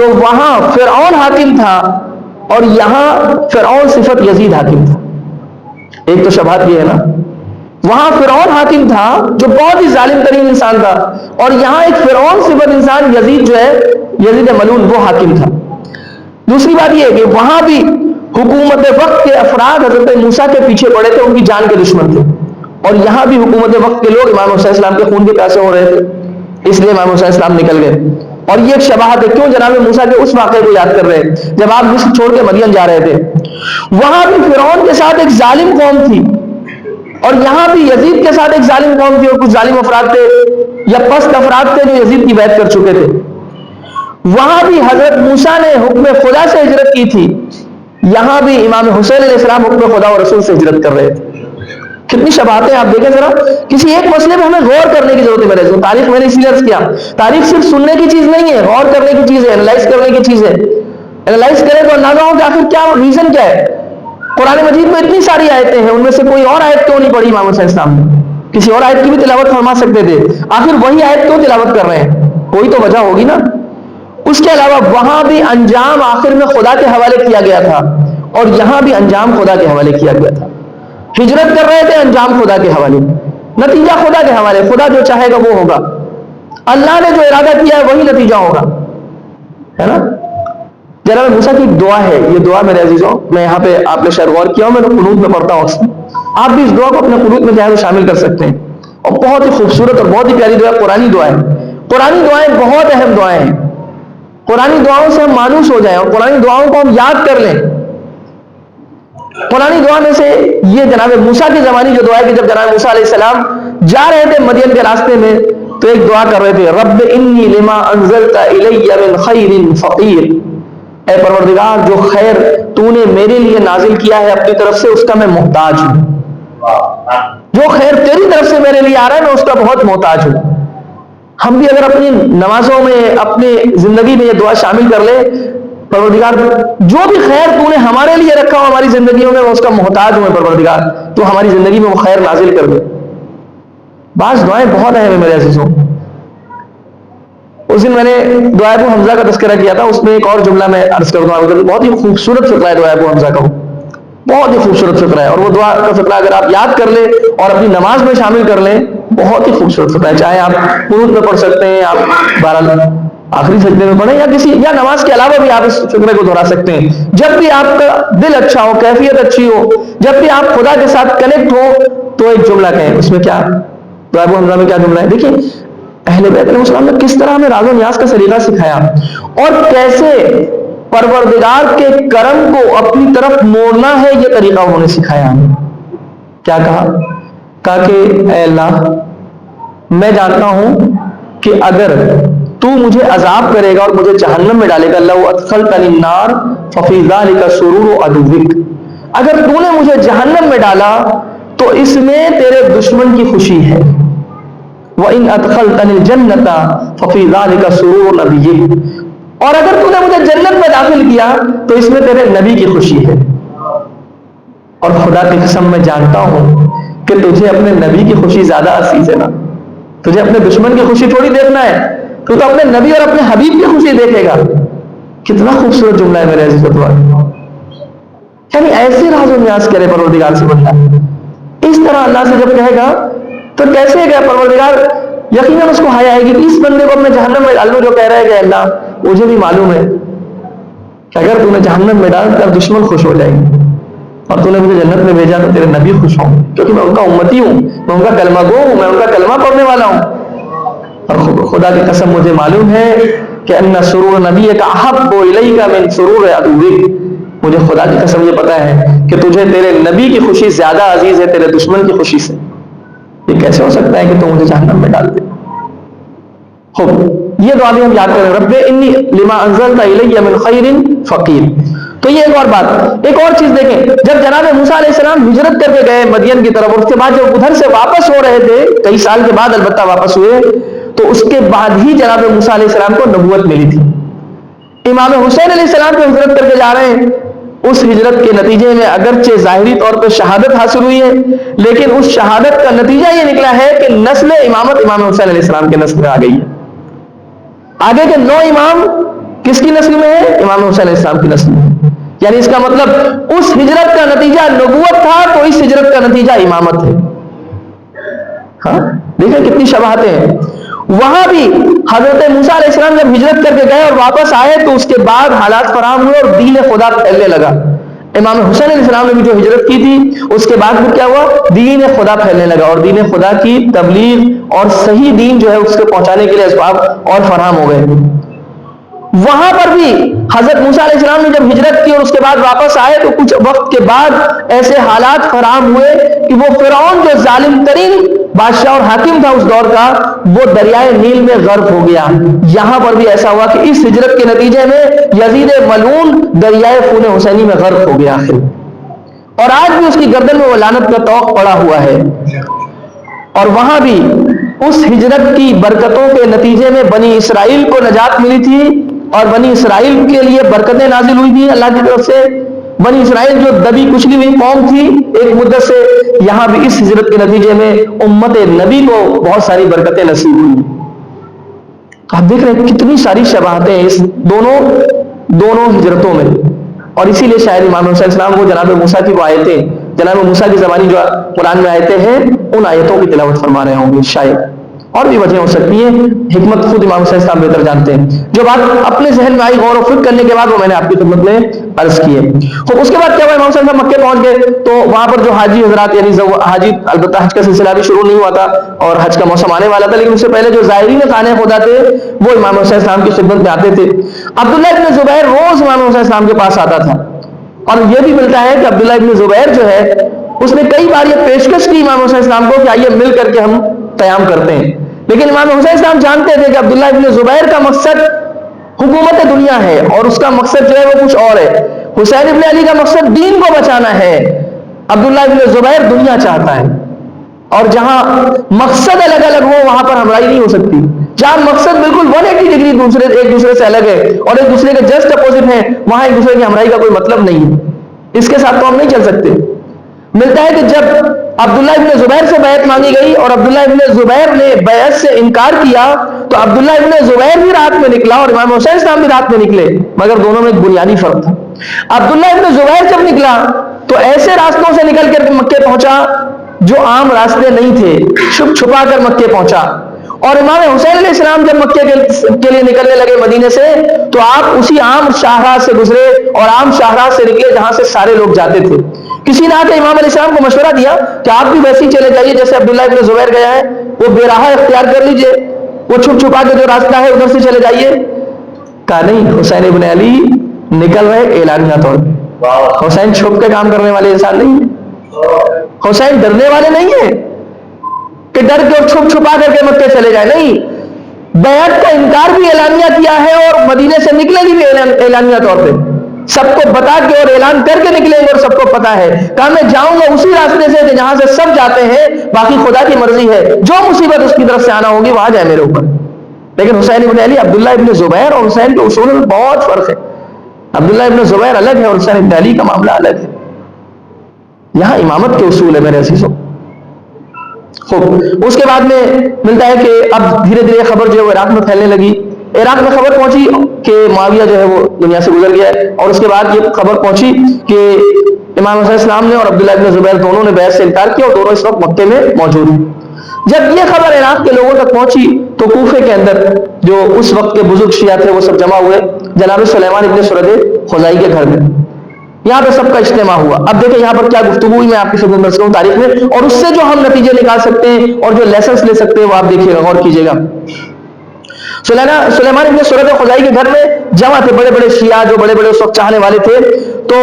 تو وہاں فرعون حاکم تھا اور یہاں فرعون صفت یزید حاکم تھا. ایک تو شبہات یہ ہے نا, وہاں فرعون حاکم تھا جو بہت ہی ظالم ترین انسان تھا, اور یہاں ایک فرعون صفت انسان یزید جو ہے, یزید ملعون, وہ حاکم تھا. دوسری بات یہ ہے کہ وہاں بھی حکومت وقت کے افراد حضرت موسیٰ کے پیچھے پڑے تھے, ان کی جان کے دشمن تھے, اور یہاں بھی حکومت وقت کے لوگ امام حسین السلام کے خون کے پیاسے ہو رہے تھے, اس لیے امام حسین السلام نکل گئے. اور یہ ایک شباہت ہے, کیوں جناب موسیٰ کے اس واقعے کو یاد کر رہے ہیں جب آپ مصر چھوڑ کے مدین جا رہے تھے. وہاں بھی فرعون کے ساتھ ایک ظالم قوم تھی, اور یہاں بھی یزید کے ساتھ ایک ظالم قوم تھی, اور کچھ ظالم افراد تھے یا پست افراد تھے جو یزید کی بیعت کر چکے تھے. وہاں بھی حضرت موسیٰ نے حکم خدا سے ہجرت کی تھی, یہاں بھی امام حسین علیہ السلام حکم خدا و رسول سے ہجرت کر رہے تھے. کتنی شباہتیں آپ دیکھیں ذرا, کسی ایک مسئلے پہ ہمیں غور کرنے کی ضرورت ہے. میرے جو تاریخ میں نے اسی لیے عرض کیا, تاریخ صرف سننے کی چیز نہیں ہے, غور کرنے کی چیز ہے, انالائز کرنے کی چیز ہے. انالائز کریں تو اندازہ ہو کہ آخر کیا ریزن کیا ہے. قرآن مجید میں اتنی ساری آیتیں ہیں, ان میں سے کوئی اور آیت کیوں نہیں پڑھی امام حسین السلام نے؟ کسی اور آیت کی بھی تلاوت فرما سکتے تھے, آخر وہی آیت کیوں تلاوت کر رہے ہیں؟ کوئی تو وجہ ہوگی نا. اس کے علاوہ وہاں بھی انجام آخر میں خدا کے حوالے کیا گیا تھا, اور یہاں بھی انجام خدا کے حوالے کیا گیا تھا. ہجرت کر رہے تھے, انجام خدا کے حوالے, نتیجہ خدا کے حوالے. خدا جو چاہے گا وہ ہوگا, اللہ نے جو ارادہ کیا ہے وہی نتیجہ ہوگا, ہے نا. جناب موسیٰ کی دعا ہے, یہ دعا میرے عزیزوں, میں یہاں پہ آپ نے شاید غور کیا ہو, میں قنوت میں پڑھتا ہوں اکثر, آپ بھی اس دعا کو اپنے قنوت میں چاہے تو شامل کر سکتے ہیں. اور بہت ہی خوبصورت اور بہت ہی پیاری دعا, قرآنی دعا ہے. قرآنی دعائیں بہت اہم دعائیں ہیں, قرآنی دعاؤں سے ہم مانوس ہو جائیں اور قرآنی دعاؤں کو ہم یاد کر لیں. قرآنی دعا میں سے یہ جناب موسیٰ کی زمانی جو دعا ہے کہ جب جناب موسیٰ علیہ السلام جا رہے تھے مدین کے راستے میں, تو ایک دعا کر رہے تھے, رب انی لما انزلت الی من خیر فقیر, اے پروردگار جو خیر تو نے میرے لیے نازل کیا ہے اپنی طرف سے اس کا میں محتاج ہوں. جو خیر تیری طرف سے میرے لیے آ رہا ہے میں اس کا بہت محتاج ہوں. ہم بھی اگر اپنی نمازوں میں, اپنی زندگی میں یہ دعا شامل کر لیں, پروردگار جو بھی خیر تو نے ہمارے لیے رکھا ہو ہماری زندگیوں میں, میں اس کا محتاج ہوں پروردگار, تو ہماری زندگی میں وہ خیر نازل کر دے. بعض دعائیں بہت اہم ہیں میرے عزیزوں. اس دن میں نے دعا ابو حمزہ کا تذکرہ کیا تھا, اس میں ایک اور جملہ میں عرض کر دوں, بہت ہی خوبصورت فقرہ ہے دعا ابو حمزہ کا, بہت ہی خوبصورت فقرہ ہے. اور وہ دعا کا فقرہ اگر آپ یاد کر لیں اور اپنی نماز میں شامل کر لیں, بہت ہی خوبصورت فقرہ ہے. چاہے آپ قنوت میں پڑھ سکتے ہیں, آپ بہرحال آخری سجدے میں پڑھیں, یا نماز کے علاوہ بھی آپ اس فقرے کو دہرا سکتے ہیں. جب بھی آپ کا دل اچھا ہو, کیفیت اچھی ہو, جب بھی آپ خدا کے ساتھ کنیکٹ ہو, تو ایک جملہ کہیں. اس میں کیا دعا ابو حمزہ میں کیا جملہ ہے؟ دیکھیں اہل بیت علیہ السلام نے کس طرح ہمیں راز و نیاز کا سلیقہ سکھایا, اور کیسے پروردگار کے کرم کو اپنی طرف موڑنا ہے یہ طریقہ انہوں نے سکھایا ہمیں. کیا کہا کہ اے اللہ میں جانتا ہوں کہ اگر تو مجھے عذاب کرے گا اور مجھے جہنم میں ڈالے گا, لو ادخلتنی النار ففی ذلک سرور عدوک, اگر تو نے مجھے جہنم میں ڈالا تو اس میں تیرے دشمن کی خوشی ہے. وَإِنْ أَدْخَلْتَنِ الْجَنَّةَ فَفِي ذَلِكَ سُرُورُ نَبِيِّكَ, اور اگر تو نے مجھے جنت میں داخل کیا تو اس میں تیرے نبی کی خوشی ہے. اور خدا کی قسم میں جانتا ہوں کہ تجھے اپنے نبی کی خوشی زیادہ عزیز ہے نا, تجھے اپنے دشمن کی خوشی تھوڑی دیکھنا ہے, تو اپنے نبی اور اپنے حبیب کی خوشی دیکھے گا. کتنا خوبصورت جملہ ہے میرے عزیز و. یعنی ایسے راز و نیاز کرے پروردگار سے بندہ, اس طرح اللہ سے جب کہے گا تو کیسے گیا پروردگار, یقیناً اس کو حیا آئے گی کہ اس بندے کو میں جہنم میں ڈال دوں جو کہہ رہا ہے کہ اللہ مجھے بھی معلوم ہے کہ اگر تو نے جہنم میں ڈال کر دشمن خوش ہو جائیں گے, اور تو نے مجھے جنت میں بھیجا تو تیرے نبی خوش ہوں, کیونکہ میں ان کا امتی ہوں, میں ان کا کلمہ گو ہوں, میں ان کا کلمہ پڑھنے والا ہوں. اور خدا کی قسم مجھے معلوم ہے کہ ان سرور نبیک احب الیک من سرور عدوک, مجھے خدا کی قسم یہ پتا ہے کہ تجھے تیرے نبی کی خوشی زیادہ عزیز ہے تیرے دشمن کی خوشی سے. یہ کیسے ہو سکتا ہے کہ تو مجھے جہنم میں ڈال دے. خوب یہ دعا بھی ہم یاد کریں, رب انی لما انزلت الی من خیر فقیر. تو یہ ایک اور بات, ایک اور چیز دیکھیں, جب جناب موسیٰ علیہ السلام ہجرت کر کے گئے مدین کی طرف, اور اس کے بعد جب ادھر سے واپس ہو رہے تھے, کئی سال کے بعد البتہ واپس ہوئے, تو اس کے بعد ہی جناب موسیٰ علیہ السلام کو نبوت ملی تھی. امام حسین علیہ السلام کو ہجرت کر کے جا رہے ہیں, اس ہجرت کے نتیجے میں اگرچہ ظاہری طور پہ شہادت حاصل ہوئی ہے, لیکن اس شہادت کا نتیجہ یہ نکلا ہے کہ نسل امامت امام حسین علیہ السلام کے نسل میں آ گئی ہے. آگے کے 9 امام کس کی نسل میں ہے؟ امام حسین علیہ السلام کی نسل میں. یعنی اس کا مطلب اس ہجرت کا نتیجہ نبوت تھا تو اس ہجرت کا نتیجہ امامت ہے. ہاں دیکھیں کتنی شباہتیں ہیں. وہاں بھی حضرت موسیٰ علیہ السلام جب ہجرت کر کے گئے اور واپس آئے تو اس کے بعد حالات فراہم ہوئے اور دین خدا پھیلنے لگا. امام حسین علیہ السلام نے بھی جو ہجرت کی تھی اس کے بعد پھر کیا ہوا؟ دین خدا پھیلنے لگا اور دین خدا کی تبلیغ اور صحیح دین جو ہے اس کو پہنچانے کے لیے اسباب اور فراہم ہو گئے. وہاں پر بھی حضرت موسیٰ علیہ السلام نے جب ہجرت کی اور اس کے بعد واپس آئے تو کچھ وقت کے بعد ایسے حالات فراہم ہوئے کہ وہ فرعون جو ظالم ترین بادشاہ اور حاکم تھا اس دور کا وہ دریائے نیل میں غرق ہو گیا. یہاں پر بھی ایسا ہوا کہ اس ہجرت کے نتیجے میں یزید ملعون دریائے خون حسینی میں غرق ہو گیا آخر. اور آج بھی اس کی گردن میں وہ لعنت کا طوق پڑا ہوا ہے. اور وہاں بھی اس ہجرت کی برکتوں کے نتیجے میں بنی اسرائیل کو نجات ملی تھی اور بنی اسرائیل کے لیے برکتیں نازل ہوئی تھی اللہ کی طرف سے. بنی اسرائیل جو دبی کچلی ہوئی قوم تھی ایک مدت سے, یہاں بھی اس ہجرت کے نتیجے میں امت نبی کو بہت ساری برکتیں نصیب ہوئی. آپ دیکھ رہے ہیں کتنی ساری شباہتیں اس دونوں ہجرتوں میں. اور اسی لیے شاید امام حسین السلام کو جناب موسیٰ کی وہ آیتیں, جناب موسیٰ کی زبانی جو قرآن میں آیتیں ہیں ان آیتوں کی تلاوت فرما رہے ہوں گے شاید. اور بھی وجہ ہو سکتی ہیں, حکمت خود امام حسین السلام بہتر جانتے ہیں. جو بات اپنے ذہن میں آئی غور و فکر کرنے کے بعد وہ میں نے آپ کی خدمت میں عرض کی ہے. تو اس کے بعد کیا ہوا, امام حسین صاحب مکے پہنچ گئے تو وہاں پر جو حاجی حضرات یعنی حاجی, البتہ حج کا سلسلہ بھی شروع نہیں ہوا تھا اور حج کا موسم آنے والا تھا, لیکن اس سے پہلے جو زائرین خانہ خدا تھے وہ امام حسین السلام کی خدمت میں آتے تھے. عبداللہ ابن زبیر روز امام حسین السلام کے پاس آتا تھا. اور یہ بھی ملتا ہے کہ عبداللہ ابن زبیر جو ہے اس نے کئی بار یہ پیشکش کی امام حسین السلام کو کہ آئیے مل کر کے ہم قیام کرتے ہیں, لیکن امام حسین السلام جانتے تھے کہ عبداللہ ابن زبیر کا مقصد حکومت دنیا ہے اور اس کا مقصد جو ہے وہ کچھ اور ہے. حسین ابن علی کا مقصد دین کو بچانا ہے, عبداللہ ابن زبیر دنیا چاہتا ہے. اور جہاں مقصد الگ الگ ہو وہاں پر ہمراہی نہیں ہو سکتی. جہاں مقصد بالکل 180 ڈگری ایک دوسرے سے الگ ہے اور ایک دوسرے کے جسٹ اپوزٹ ہیں, وہاں ایک دوسرے کی ہمراہی کا کوئی مطلب نہیں ہے. اس کے ساتھ تو ہم نہیں چل سکتے. ملتا ہے کہ جب عبداللہ ابن زبیر سے بیعت مانگی گئی اور عبداللہ ابن زبیر نے بیعت سے انکار کیا تو عبداللہ ابن زبیر بھی رات میں نکلا اور امام حسین السلام بھی رات میں نکلے, مگر دونوں میں ایک بنیادی فرق تھا. عبداللہ ابن زبیر جب نکلا تو ایسے راستوں سے نکل کر مکے پہنچا جو عام راستے نہیں تھے, چھپ چھپا کر مکے پہنچا. اور امام حسین علیہ السلام جب مکے کے لیے نکلنے لگے مدینے سے تو آپ اسی عام شاہراہ سے گزرے اور عام شاہراہ سے نکلے جہاں سے سارے لوگ جاتے تھے. کسی نے آ کے امام علیہ السلام کو مشورہ دیا کہ آپ بھی ویسے ہی چلے جائیے جیسے عبداللہ ابن زبیر گیا ہے, وہ بے راہ اختیار کر لیجئے, وہ چھپ چھپا کے جو راستہ ہے ادھر سے چلے جائیے. کہا نہیں, حسین ابن علی نکل رہے اعلانیہ طور پہ. حسین چھپ کے کام کرنے والے انسان نہیں ہے, حسین ڈرنے والے نہیں ہیں کہ ڈر کے اور چھپ چھپا کر کے مکے چلے جائے. نہیں, بیعت کا انکار بھی اعلانیہ کیا ہے اور مدینے سے نکلے گی بھی اعلانیہ طور پہ, سب کو بتا کے اور اعلان کر کے نکلیں گے اور سب کو پتا ہے. کہا میں جاؤں گا اسی راستے سے جہاں سے سب جاتے ہیں, باقی خدا کی مرضی ہے, جو مصیبت اس کی طرف سے آنا ہوگی وہاں جائے میرے اوپر. لیکن حسین ابن علی, عبداللہ ابن زبیر اور حسین کے اصول میں بہت فرق ہے. عبداللہ ابن زبیر الگ ہے اور حسین ابن علی کا معاملہ الگ ہے. یہاں امامت کے اصول ہے میرے عزیزوں. خوب اس کے بعد میں ملتا ہے کہ اب دھیرے دھیرے خبر جو ہے وہ عراق میں پھیلنے لگی. عراق میں خبر پہنچی کہ معاویہ جو ہے وہ دنیا سے گزر گیا ہے, اور اس کے بعد یہ خبر پہنچی کہ امام حسین السلام نے اور عبداللہ ابن زبیر دونوں نے بیعت سے انکار کیا اور دونوں اس وقت مکے میں موجود ہیں. جب یہ خبر عراق کے لوگوں تک پہنچی تو کوفے کے اندر جو اس وقت کے بزرگ شیعہ تھے وہ سب جمع ہوئے جناب سلیمان ابن سرد خزائی کے گھر میں. یہاں پہ سب کا اجتماع ہوا. اب دیکھیں یہاں پر کیا گفتگو ہوئی, میں آپ کی خدمت میں رکھتا ہوں تاریخ میں, اور اس سے جو ہم نتیجے نکال سکتے ہیں اور جو لیسنس لے سکتے ہیں وہ آپ دیکھیے گا, غور کیجیے گا. سلیمان ابن سرد خزائی کے گھر میں جمع تھے بڑے بڑے شیعہ جو بڑے بڑے اس وقت چاہنے والے تھے. تو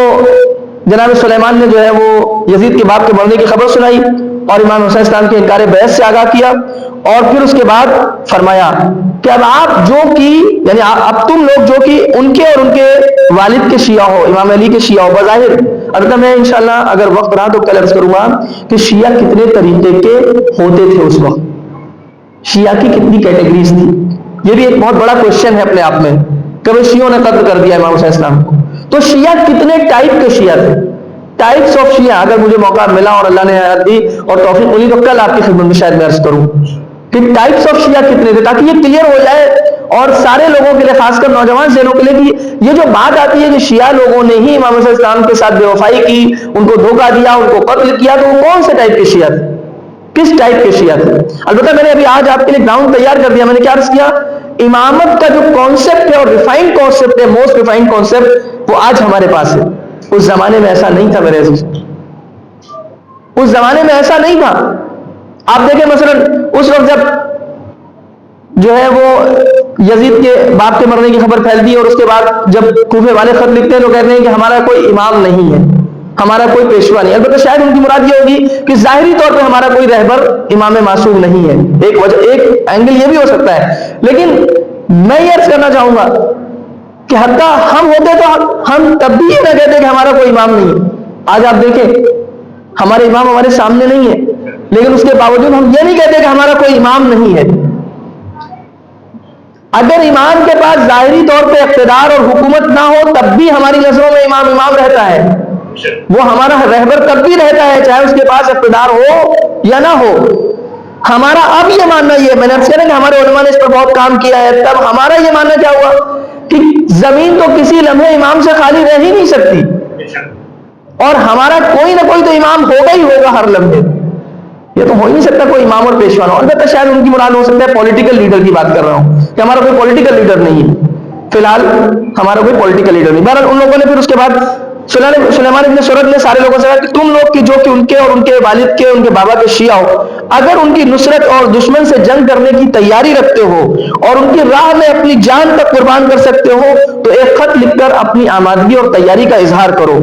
جناب سلیمان نے جو ہے وہ یزید کے باپ کے مرنے کی خبر سنائی اور امام حسین السلام کے انکار بیعت سے آگاہ کیا, اور پھر اس کے بعد فرمایا کہ اب آپ جو کی یعنی اب تم لوگ جو کی ان کے اور ان کے والد کے شیعہ ہو, امام علی کے شیعہ ہو. بظاہر البتہ میں انشاءاللہ اگر وقت رہا تو کل عرض کروں گا کہ شیعہ کتنے طریقے کے ہوتے تھے اس وقت, شیعہ کی کتنی کیٹیگریز تھی. یہ بھی ایک بہت بڑا کوشچن ہے اپنے آپ میں. کبھی شیعوں نے قتل کر دیا امام حسین السلام کو, تو شیعہ کتنے ٹائپ کے شیعہ تھے, ٹائپس آف شیعہ. اگر مجھے موقع ملا اور اللہ نے حیات دی اور توفیق ملی تو کل آپ کی خدمت میں شاید میں عرض کروں. کہ ٹائپس آف شیعہ کتنے تھے، تاکہ یہ کلیئر ہو جائے اور سارے لوگوں کے لیے، خاص کر نوجوان ذہنوں کے لیے، کہ یہ جو بات آتی ہے کہ شیعہ لوگوں نے ہی امام حسین السلام کے ساتھ بے وفائی کی، ان کو دھوکہ دیا، ان کو قتل کیا، تو وہ کون سے ٹائپ کے شیعہ تھے، کس ٹائپ کے شیعہ تھے؟ البتہ میں نے ابھی آج آپ کے لیے گراؤنڈ تیار کر دیا. میں نے کیا عرض کیا؟ امامت کا جو کانسیپٹ ہے اور ریفائنڈ کانسیپٹ ہے، موسٹ ریفائنڈ کانسیپٹ، وہ آج ہمارے پاس ہے. اس زمانے میں ایسا نہیں تھا میرے عزیز، اس زمانے میں ایسا نہیں تھا. آپ دیکھیں مثلا اس وقت جب جو ہے وہ یزید کے باپ کے مرنے کی خبر پھیلتی ہے، اور اس کے بعد جب کوفے والے خط لکھتے ہیں تو کہتے ہیں کہ ہمارا کوئی امام نہیں ہے، ہمارا کوئی پیشوا نہیں. البتہ شاید ان کی مراد یہ ہوگی کہ ظاہری طور پہ ہمارا کوئی رہبر امام معصوم نہیں ہے. ایک وجہ، ایک اینگل یہ بھی ہو سکتا ہے. لیکن میں یہ عرض کرنا چاہوں گا کہ حتیٰ ہم ہوتے تو ہم تب بھی یہ نہ کہتے کہ ہمارا کوئی امام نہیں ہے. آج آپ دیکھیں ہمارے امام ہمارے سامنے نہیں ہے، لیکن اس کے باوجود ہم یہ نہیں کہتے کہ ہمارا کوئی امام نہیں ہے. اگر امام کے پاس ظاہری طور پہ اقتدار اور حکومت نہ ہو تب بھی ہماری نظروں میں امام امام رہتا ہے، وہ ہمارا رہبر تب بھی رہتا ہے، چاہے اس کے پاس اقتدار ہو یا نہ ہو. ہمارا اب یہ ماننا یہ ہے، میں نے عرض کیا کہ ہمارے علماء نے اس پر بہت کام کیا ہے، تب ہمارا یہ ماننا کیا ہوا کہ زمین تو کسی لمحے امام سے خالی رہ ہی نہیں سکتی، اور ہمارا کوئی نہ کوئی تو امام ہوگا ہی ہوگا ہر لمحے. یہ تو ہو ہی نہیں سکتا کوئی امام اور پیشوا نہ ہو. البتہ شاید ان کی مراد ہو سکتا ہے پولیٹیکل لیڈر کی بات کر رہا ہوں کہ ہمارا کوئی پولیٹیکل لیڈر نہیں ہے، فی الحال ہمارا کوئی پولیٹیکل لیڈر نہیں. بہرحال ان لوگوں نے پھر اس کے بعد سلیمان ابن سرد نے سارے لوگوں سے کہا کہ تم لوگ کی جو کہ ان کے اور ان کے والد کے، ان کے بابا کے شیعہ ہو، اگر ان کی نصرت اور دشمن سے جنگ کرنے کی تیاری رکھتے ہو اور ان کی راہ میں اپنی جان تک قربان کر سکتے ہو تو ایک خط لکھ کر اپنی آمادگی اور تیاری کا اظہار کرو،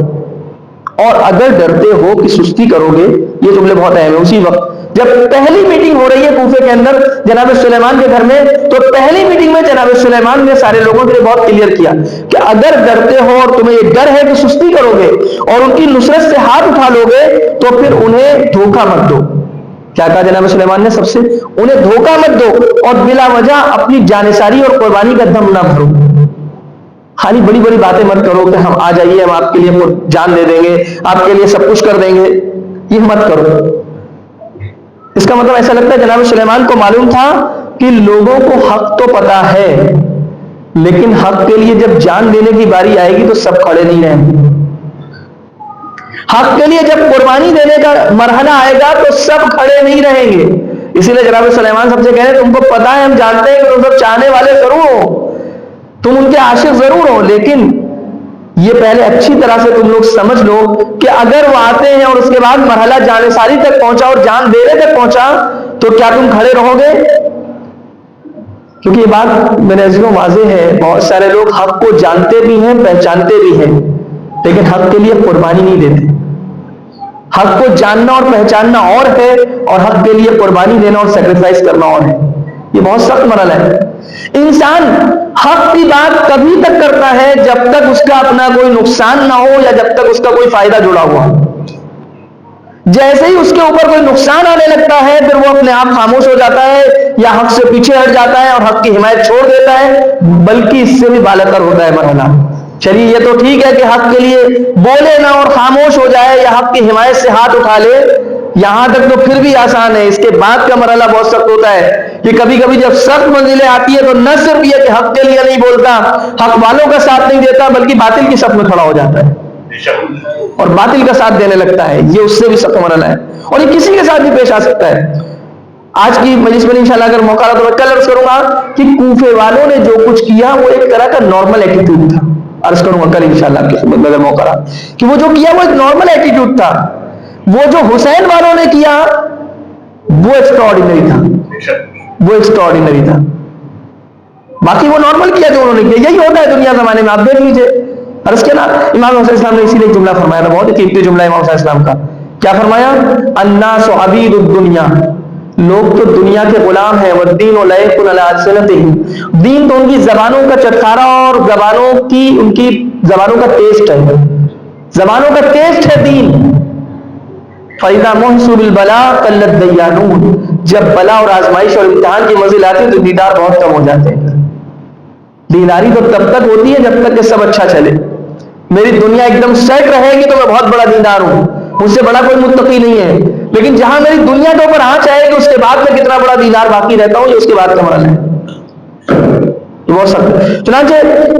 اور اگر ڈرتے ہو کہ سستی کرو گے. یہ جملے بہت اہم ہیں. اسی وقت جب پہلی میٹنگ ہو رہی ہے کوفے کے اندر جناب سلیمان کے گھر میں، تو پہلی میٹنگ میں جناب سلیمان نے سارے لوگوں کے لیے بہت کلیئر کیا کہ اگر ڈرتے ہو اور تمہیں یہ ڈر ہے کہ سستی کرو گے اور ان کی نصرت سے ہاتھ اٹھا لو گے تو پھر انہیں دھوکہ مت دو. کیا کہا جناب سلیمان نے؟ سب سے انہیں دھوکہ مت دو اور بلا وجہ اپنی جانثاری اور قربانی کا دم نہ بھرو. خالی بڑی بڑی باتیں مت کرو کہ ہم آ جائیے، ہم آپ کے لیے جان دے دیں گے، آپ کے لیے سب کچھ کر دیں گے. یہ مت کرو. اس کا مطلب ایسا لگتا ہے جناب سلیمان کو معلوم تھا کہ لوگوں کو حق تو پتا ہے، لیکن حق کے لیے جب جان دینے کی باری آئے گی تو سب کھڑے نہیں رہیں گے. حق کے لیے جب قربانی دینے کا مرحلہ آئے گا تو سب کھڑے نہیں رہیں گے. اسی لیے جناب سلیمان سب سے کہہ رہے ہیں تم کو پتا ہے، ہم جانتے ہیں کہ تم سب چاہنے والے ضرور ہو، تم ان کے عاشق ضرور ہو، لیکن یہ پہلے اچھی طرح سے تم لوگ سمجھ لو کہ اگر وہ آتے ہیں اور اس کے بعد مرحلہ جانثاری تک پہنچا اور جان دینے تک پہنچا تو کیا تم کھڑے رہو گے؟ کیونکہ یہ بات میرے عزیزوں واضح ہے، بہت سارے لوگ حق کو جانتے بھی ہیں، پہچانتے بھی ہیں، لیکن حق کے لیے قربانی نہیں دیتے. حق کو جاننا اور پہچاننا اور ہے، اور حق کے لیے قربانی دینا اور سیکریفائس کرنا اور ہے. یہ بہت سخت مرحلہ ہے. انسان حق کی بات کبھی تک کرتا ہے جب تک اس کا اپنا کوئی نقصان نہ ہو یا جب تک اس کا کوئی فائدہ جڑا ہوا. جیسے ہی اس کے اوپر کوئی نقصان آنے لگتا ہے پھر وہ اپنے آپ خاموش ہو جاتا ہے یا حق سے پیچھے ہٹ جاتا ہے اور حق کی حمایت چھوڑ دیتا ہے، بلکہ اس سے بھی بالاتر ہوتا ہے مرحلہ. چلیے یہ تو ٹھیک ہے کہ حق کے لیے بولے نہ اور خاموش ہو جائے یا حق کی حمایت سے ہاتھ اٹھا لے، یہاں تک تو پھر بھی آسان ہے. اس کے بعد کا مرحلہ بہت سخت ہوتا ہے کہ کبھی کبھی جب سخت منزلیں آتی ہے تو نہ صرف یہ کہ حق کے لیے نہیں بولتا، حق والوں کا ساتھ نہیں دیتا، بلکہ باطل کی صف میں کھڑا ہو جاتا ہے اور باطل کا ساتھ دینے لگتا ہے. یہ اس سے بھی سخت مرحلہ ہے اور یہ کسی کے ساتھ بھی پیش آ سکتا ہے. آج کی مجلس میں انشاءاللہ اگر موقع رہا تو میں کل عرض کروں گا کہ کوفے والوں نے جو کچھ کیا وہ ایک طرح کا نارمل ایٹیٹیوڈ تھا. عرض کروں گا کل انشاءاللہ آپ کی خدمت میں اگر موقع رہا کہ وہ جو کیا وہ ایک نارمل ایٹیٹیوڈ تھا. وہ جو حسین والوں نے کیا وہ ایکسٹراڈینری تھا، وہ ایکسٹراڈینری تھا. باقی وہ نارمل کیا جو انہوں نے کیا. یہی ہوتا ہے دنیا زمانے میں. آپ دیکھ لیجیے عرض کیا نا امام حسین السلام نے اسی لیے جملہ فرمایا تھا، بہت قیمتی جملہ امام حسین السلام کا. کیا فرمایا؟ الناس عبید الدنیا، لوگ تو دنیا کے غلام ہیں، والدین لائق علی السنتہم، دین تو ان کی زبانوں کا چٹکارا اور زبانوں کی ان کی زبانوں کا ٹیسٹ ہے، زبانوں کا ٹیسٹ ہے دین. فَإِذَا مُحْسُوا بِالْبَلَاءِ قَلَّتْ دَيَّانُونَ، جب بلا اور آزمائش اور امتحان کی منزل آتی ہے تو دیدار بہت کم ہو جاتے ہیں. دینداری تو تب تک ہوتی ہے جب تک کہ سب اچھا چلے. میری دنیا ایک دم سیٹ رہے گی تو میں بہت بڑا دیندار ہوں، مجھ سے بڑا کوئی متقی نہیں ہے، لیکن جہاں میری دنیا کے اوپر آنچ آئے گی اس کے بعد میں کتنا بڑا دیندار باقی رہتا ہوں، یہ اس کے بعد کا مرحلہ ہے، یہ بہت سخت۔ چنانچہ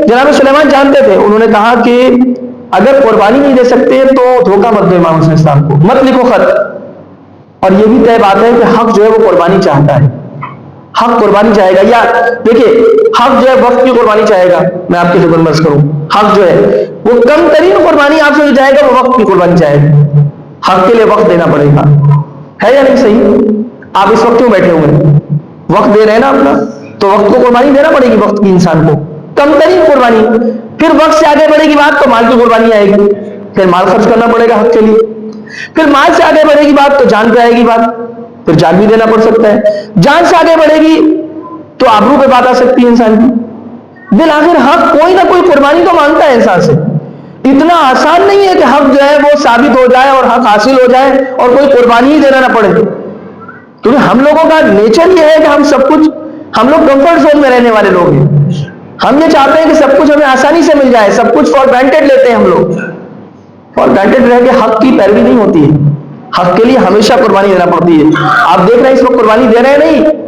جناب سلیمان جانتے تھے، انہوں نے کہا کہ اگر قربانی نہیں دے سکتے تو دھوکہ مت دو امام حسین السلام کو، مت لکھو خط۔ اور یہ بھی طے بات ہے کہ حق جو ہے وہ قربانی چاہتا ہے، حق قربانی چاہے گا۔ یا دیکھیے حق جو ہے وقت کی قربانی چاہے گا، میں آپ کی خدمت عرض کروں، حق جو ہے وہ کم ترین قربانی آپ سے جو چاہے گا وہ وقت کی قربانی چاہے گا، حق کے لیے وقت دینا پڑے گا، ہے یا نہیں صحیح؟ آپ اس وقت کیوں بیٹھے ہوئے ہیں؟ وقت دے رہے ہیں نا اپنا، تو وقت کو قربانی دینا پڑے گی، وقت کی انسان کو کم ترین قربانی۔ پھر وقت سے آگے بڑھے گی بات تو مال کی قربانی آئے گی، پھر مال خرچ کرنا پڑے گا حق کے لیے۔ پھر مال سے آگے بڑھے گی بات تو جان پہ آئے گی بات، پھر جان بھی دینا پڑ سکتا ہے۔ جان سے آگے بڑھے گی تو آبرو پہ بات آ سکتی ہے انسان کی۔ بالآخر حق کوئی نہ کوئی قربانی تو مانگتا ہے انسان سے، اتنا آسان نہیں ہے کہ حق جو ہے وہ ثابت ہو جائے اور حق حاصل ہو جائے اور کوئی قربانی ہی دینا نہ پڑے، کیونکہ ہم لوگوں کا نیچر یہ ہے کہ ہم سب کچھ، ہم لوگ کمفرٹ زون میں رہنے والے لوگ ہیں، ہم یہ چاہتے ہیں کہ سب کچھ ہمیں آسانی سے مل جائے، سب کچھ فار گرانٹیڈ لیتے ہیں ہم لوگ، فار گرانٹیڈ رہ کے حق کی پیروی نہیں ہوتی ہے، حق کے لیے ہمیشہ قربانی دینا پڑتی ہے۔ آپ دیکھ رہے ہیں اس وقت قربانی دے رہے ہیں نہیں؟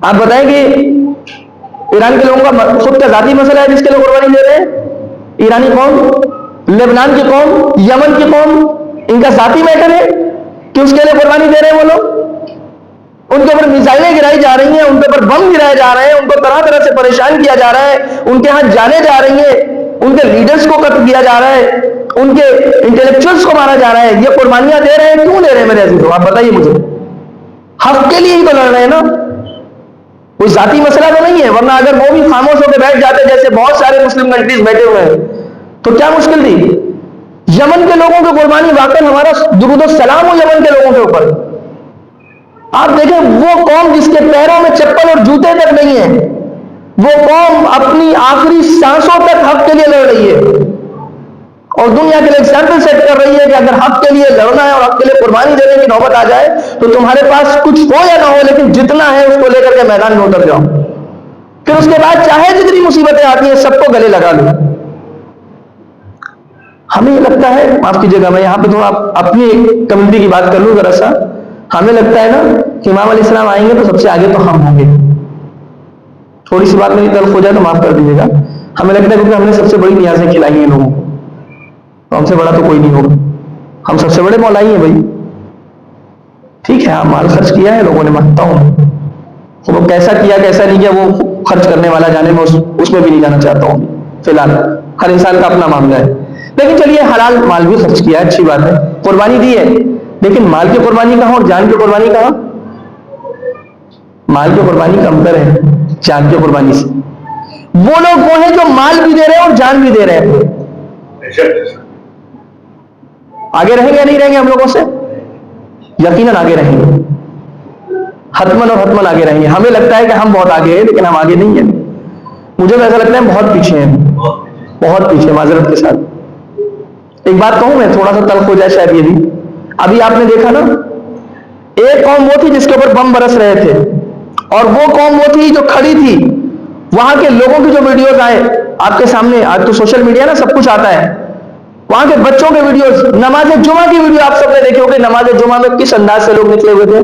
آپ بتائیں کہ ایران کے لوگوں کا خود کا ذاتی مسئلہ ہے جس کے لیے قربانی دے رہے ہیں؟ ایرانی قوم، لبنان کی قوم، یمن کی قوم، ان کا ذاتی میٹر ہے کہ اس کے لیے قربانی دے رہے ہیں وہ لوگ؟ ان کے اوپر میزائلیں گرائی جا رہی ہیں، ان کے اوپر بم گرائے جا رہے ہیں، ان کو طرح طرح سے پریشان کیا جا رہا ہے، ان کے ہاں جانے جا رہی ہیں، ان کے لیڈرز کو قتل کیا جا رہا ہے، ان کے انٹلیکچوئلز کو مارا جا رہا ہے، یہ قربانیاں دے رہے ہیں، کیوں دے رہے ہیں میرے عزیزو؟ آپ بتائیے مجھے، حق کے لیے ہی تو لڑ رہے ہیں نا، کوئی ذاتی مسئلہ تو نہیں ہے، ورنہ اگر وہ بھی خاموش ہو کے بیٹھ جاتے جیسے بہت سارے مسلم کنٹریز بیٹھے ہوئے ہیں تو کیا مشکل تھی؟ یمن کے لوگوں کی قربانی، واقعی ہمارا درود و سلام ہو یمن کے لوگوں کے اوپر۔ آپ دیکھیں وہ قوم جس کے پیروں میں چپل اور جوتے تک نہیں ہے، وہ قوم اپنی آخری سانسوں تک حق کے لیے لڑ رہی ہے اور دنیا کے لیے ایگزامپل سیٹ کر رہی ہے کہ اگر حق کے لیے لڑنا ہے اور حق کے لیے قربانی دینے کی نوبت آ جائے تو تمہارے پاس کچھ ہو یا نہ ہو لیکن جتنا ہے اس کو لے کر کے میدان میں اتر جاؤ، پھر اس کے بعد چاہے جتنی مصیبتیں آتی ہیں سب کو گلے لگا لو۔ ہمیں یہ لگتا ہے، معاف کیجیے گا میں یہاں پہ تھوڑا اپنی کمیونٹی کی بات کر لوں ذرا سا، ہمیں لگتا ہے نا کہ امام علیہ السلام آئیں گے تو سب سے آگے تو ہم ہوں گے، تھوڑی سی بات میری تلخ ہو جائے تو معاف کر دیجیے گا، ہمیں لگتا ہے کیونکہ ہم نے سب سے بڑی نیازیں کھلائی ہیں لوگوں کو، تو ہم سے بڑا تو کوئی نہیں ہوگا، ہم سب سے بڑے مولائی ہیں بھائی، ٹھیک ہے ہاں مال خرچ کیا ہے لوگوں نے، مانتا ہوں، وہ کیسا کیا کیسا نہیں کیا وہ خرچ کرنے والا جانے، میں اس میں بھی نہیں جانا چاہتا ہوں فی الحال، ہر انسان کا اپنا معاملہ ہے، لیکن چلیے حلال مال بھی خرچ کیا ہے، اچھی بات ہے، قربانی دی ہے، لیکن مال کی قربانی کہاں اور جان کی قربانی کہاں؟ مال کی قربانی کمتر ہے جان کی قربانی سے۔ وہ لوگ وہ ہیں جو مال بھی دے رہے ہیں اور جان بھی دے رہے ہیں، آگے رہیں گے یا نہیں رہیں گے ہم لوگوں سے؟ یقیناً آگے رہیں گے، حتماً اور حتماً آگے رہیں گے۔ ہمیں لگتا ہے کہ ہم بہت آگے ہیں لیکن ہم آگے نہیں ہیں، مجھے ایسا لگتا ہے بہت پیچھے ہیں، بہت پیچھے، معذرت کے ساتھ۔ ایک بات کہوں میں، تھوڑا سا تلخ ہو جائے شاید یہ بھی، ابھی آپ نے دیکھا نا ایک قوم وہ تھی جس کے اوپر بم برس رہے تھے اور وہ قوم وہ تھی جو کھڑی تھی، وہاں کے لوگوں کی جو ویڈیوز آئے آپ کے سامنے، آج تو سوشل میڈیا نا سب کچھ آتا ہے، وہاں کے بچوں کے ویڈیوز، نماز جمعہ کی ویڈیو آپ سب نے دیکھی ہوگی، نماز جمعہ میں کس انداز سے لوگ نکلے ہوئے تھے،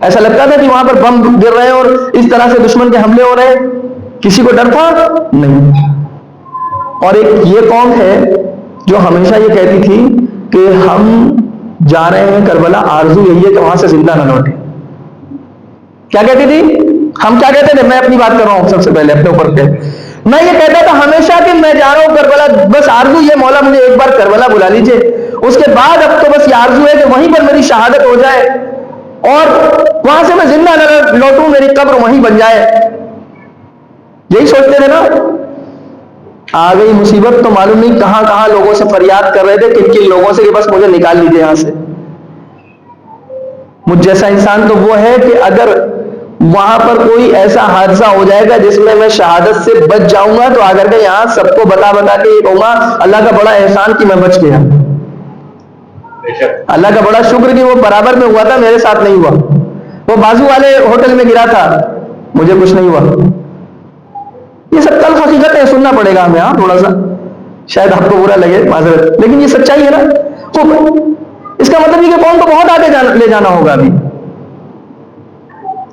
ایسا لگتا تھا کہ وہاں پر بم گر رہے ہیں اور اس طرح سے دشمن کے حملے ہو رہے ہیں، کسی کو ڈر تھا نہیں۔ اور ایک یہ قوم ہے جو ہمیشہ یہ کہتی تھی کہ ہم جا رہے ہیں کربلا، آرزو یہی ہے کہ وہاں سے زندہ نہ لوٹے۔ کیا کہتی تھی؟ ہم کیا کہتے تھے؟ میں اپنی بات کر رہا ہوں سب سے پہلے اپنے اوپر پہ، میں یہ کہتا تھا ہمیشہ کہ میں جا رہا ہوں کربلا، بس آرزو یہ مولا مجھے ایک بار کربلا بلا لیجئے، اس کے بعد اب تو بس یہ آرزو ہے کہ وہیں پر میری شہادت ہو جائے اور وہاں سے میں زندہ نہ لوٹوں، میری قبر وہیں بن جائے۔ یہی سوچتے تھے نا، آ گئی مصیبت تو معلوم نہیں کہاں کہاں لوگوں سے فریاد کر رہے تھے، کن کن لوگوں سے کہ بس مجھے نکال لیجئے یہاں سے۔ مجھ جیسا انسان تو وہ ہے کہ اگر وہاں پر کوئی ایسا حادثہ ہو جائے گا جس میں میں شہادت سے بچ جاؤں گا تو اگر کہ یہاں سب کو بتا کے یہ کہوں گا اللہ کا بڑا احسان کہ میں بچ گیا، اللہ کا بڑا شکر کہ وہ برابر میں ہوا تھا، میرے ساتھ نہیں ہوا، وہ بازو والے ہوٹل میں گرا تھا، مجھے کچھ نہیں ہوا۔ یہ سب تلخ حقیقت ہے، سننا پڑے گا ہمیں، ہاں تھوڑا سا شاید آپ کو برا لگے، معذرت، لیکن یہ سچائی ہے نا۔ خوب، اس کا مطلب یہ کہ قوم کو بہت آگے لے جانا ہوگا ابھی.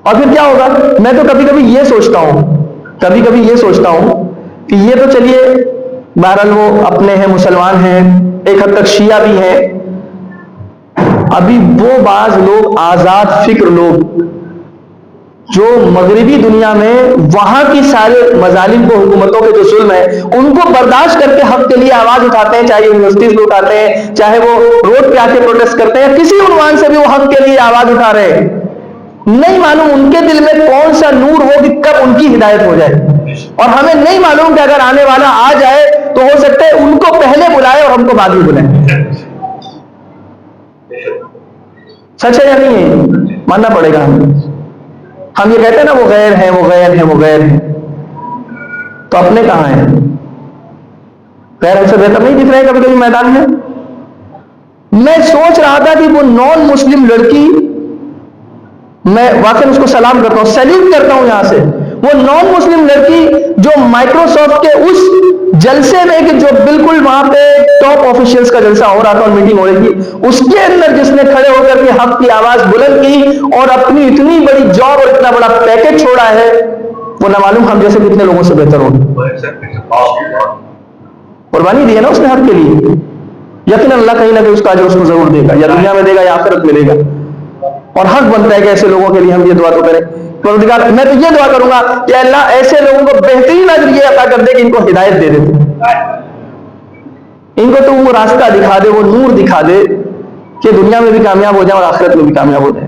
اور پھر کیا ہوگا؟ میں تو کبھی کبھی یہ سوچتا ہوں کہ یہ تو چلیے بہرحال وہ اپنے ہیں، مسلمان ہیں، ایک حد تک شیعہ بھی ہیں، ابھی وہ بعض لوگ آزاد فکر لوگ جو مغربی دنیا میں وہاں کی سارے مظالم کو، حکومتوں کے جو ظلم ہے ان کو برداشت کر کے حق کے لیے آواز اٹھاتے ہیں، چاہے یونیورسٹیز میں اٹھاتے ہیں، چاہے وہ روڈ پہ آ کے پروٹیسٹ کرتے ہیں، کسی عنوان سے بھی وہ حق کے لیے آواز اٹھا رہے ہیں. نہیں معلوم ان کے دل میں کون سا نور ہو کہ کب ان کی ہدایت ہو جائے، اور ہمیں نہیں معلوم کہ اگر آنے والا آ جائے تو ہو سکتا ہے ان کو پہلے بلائے اور ہم کو بعد میں بلائے. سچ ہے یا نہیں ہے؟ ماننا پڑے گا. ہم یہ کہتے ہیں نا وہ غیر ہیں، وہ غیر ہیں، وہ غیر ہیں، تو اپنے کہاں ہیں؟ غیر ہم سے بہتر نہیں دکھ رہے کبھی کبھی میدان میں. میں سوچ رہا تھا کہ وہ نان مسلم لڑکی، میں واقعی اس کو سلام کرتا ہوں، سیلیوٹ کرتا ہوں یہاں سے، وہ نان مسلم لڑکی جو مائکروسافٹ کے اس جلسے میں، کہ جو بالکل وہاں پہ ٹاپ آفیشلز کا جلسہ ہو رہا تھا اور میٹنگ ہو رہی تھی، اس کے اندر جس نے کھڑے ہو کر کے حق کی آواز بلند کی اور اپنی اتنی بڑی جاب اور اتنا بڑا پیکج چھوڑا ہے، وہ نہ معلوم ہم جیسے کتنے لوگوں سے بہتر ہوگی. قربانی دی ہے نا اس نے حق کے لیے. یقیناً اللہ کہیں نہ کہیں اس کا اجر اس کو ضرور دے گا، یا دنیا میں دے گا یا آخرت میں دے گا. اور حق بنتا ہے کہ ایسے لوگوں کے لیے ہم یہ دعا تو کریں. میں تو یہ دعا کروں گا کہ اللہ ایسے لوگوں کو بہترین اجر یہ عطا کر دے کہ ان کو ہدایت دے دیتے، ان کو تو وہ راستہ دکھا دے، وہ نور دکھا دے کہ دنیا میں بھی کامیاب ہو جائے اور آخرت میں بھی کامیاب ہو جائے.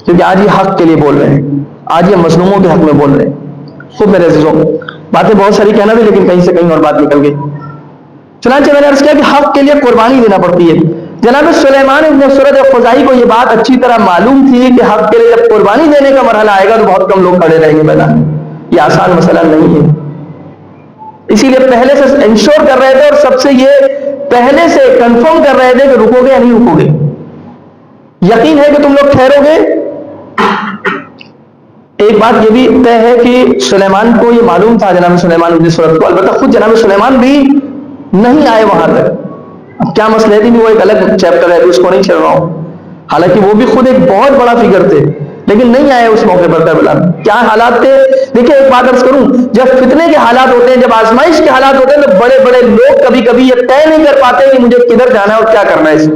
کیونکہ آج یہ حق کے لیے بول رہے ہیں، آج یہ مظلوموں کے حق میں بول رہے ہیں. خود میرے عزیزوں، باتیں بہت ساری کہنا بھی، لیکن کہیں سے کہیں اور بات نکل گئی. چنانچہ میں نے عرض کیا کہ حق کے لیے قربانی دینا پڑتی ہے. جناب سلیمان ابن سورۃ خزائی کو یہ بات اچھی طرح معلوم تھی کہ حق کے لیے جب قربانی دینے کا مرحلہ آئے گا تو بہت کم لوگ کھڑے رہیں گے میدان میں. یہ آسان مسئلہ نہیں ہے. اسی لیے پہلے سے انشور کر رہے تھے اور سب سے یہ پہلے سے کنفرم کر رہے تھے کہ رکو گے یا نہیں رکو گے. یقین ہے کہ تم لوگ ٹھہرو گے. ایک بات یہ بھی طے ہے کہ سلیمان کو یہ معلوم تھا، جناب سلیمان ابن سورۃ کو، البتہ خود جناب سلیمان بھی نہیں آئے وہاں تک. اب کیا مسئلہ ہے کہ وہ ایک الگ چیپٹر ہے، اس کو نہیں چھیڑ رہا ہوں. حالانکہ وہ بھی خود ایک بہت بڑا فگر تھے، لیکن نہیں آئے اس موقع پر کربلا. کیا حالات تھے؟ دیکھیں ایک بات عرض کروں، جب فتنے کے حالات ہوتے ہیں، جب آزمائش کے حالات ہوتے ہیں، تو بڑے بڑے لوگ کبھی کبھی یہ طے نہیں کر پاتے کہ مجھے کدھر جانا ہے اور کیا کرنا ہے. اس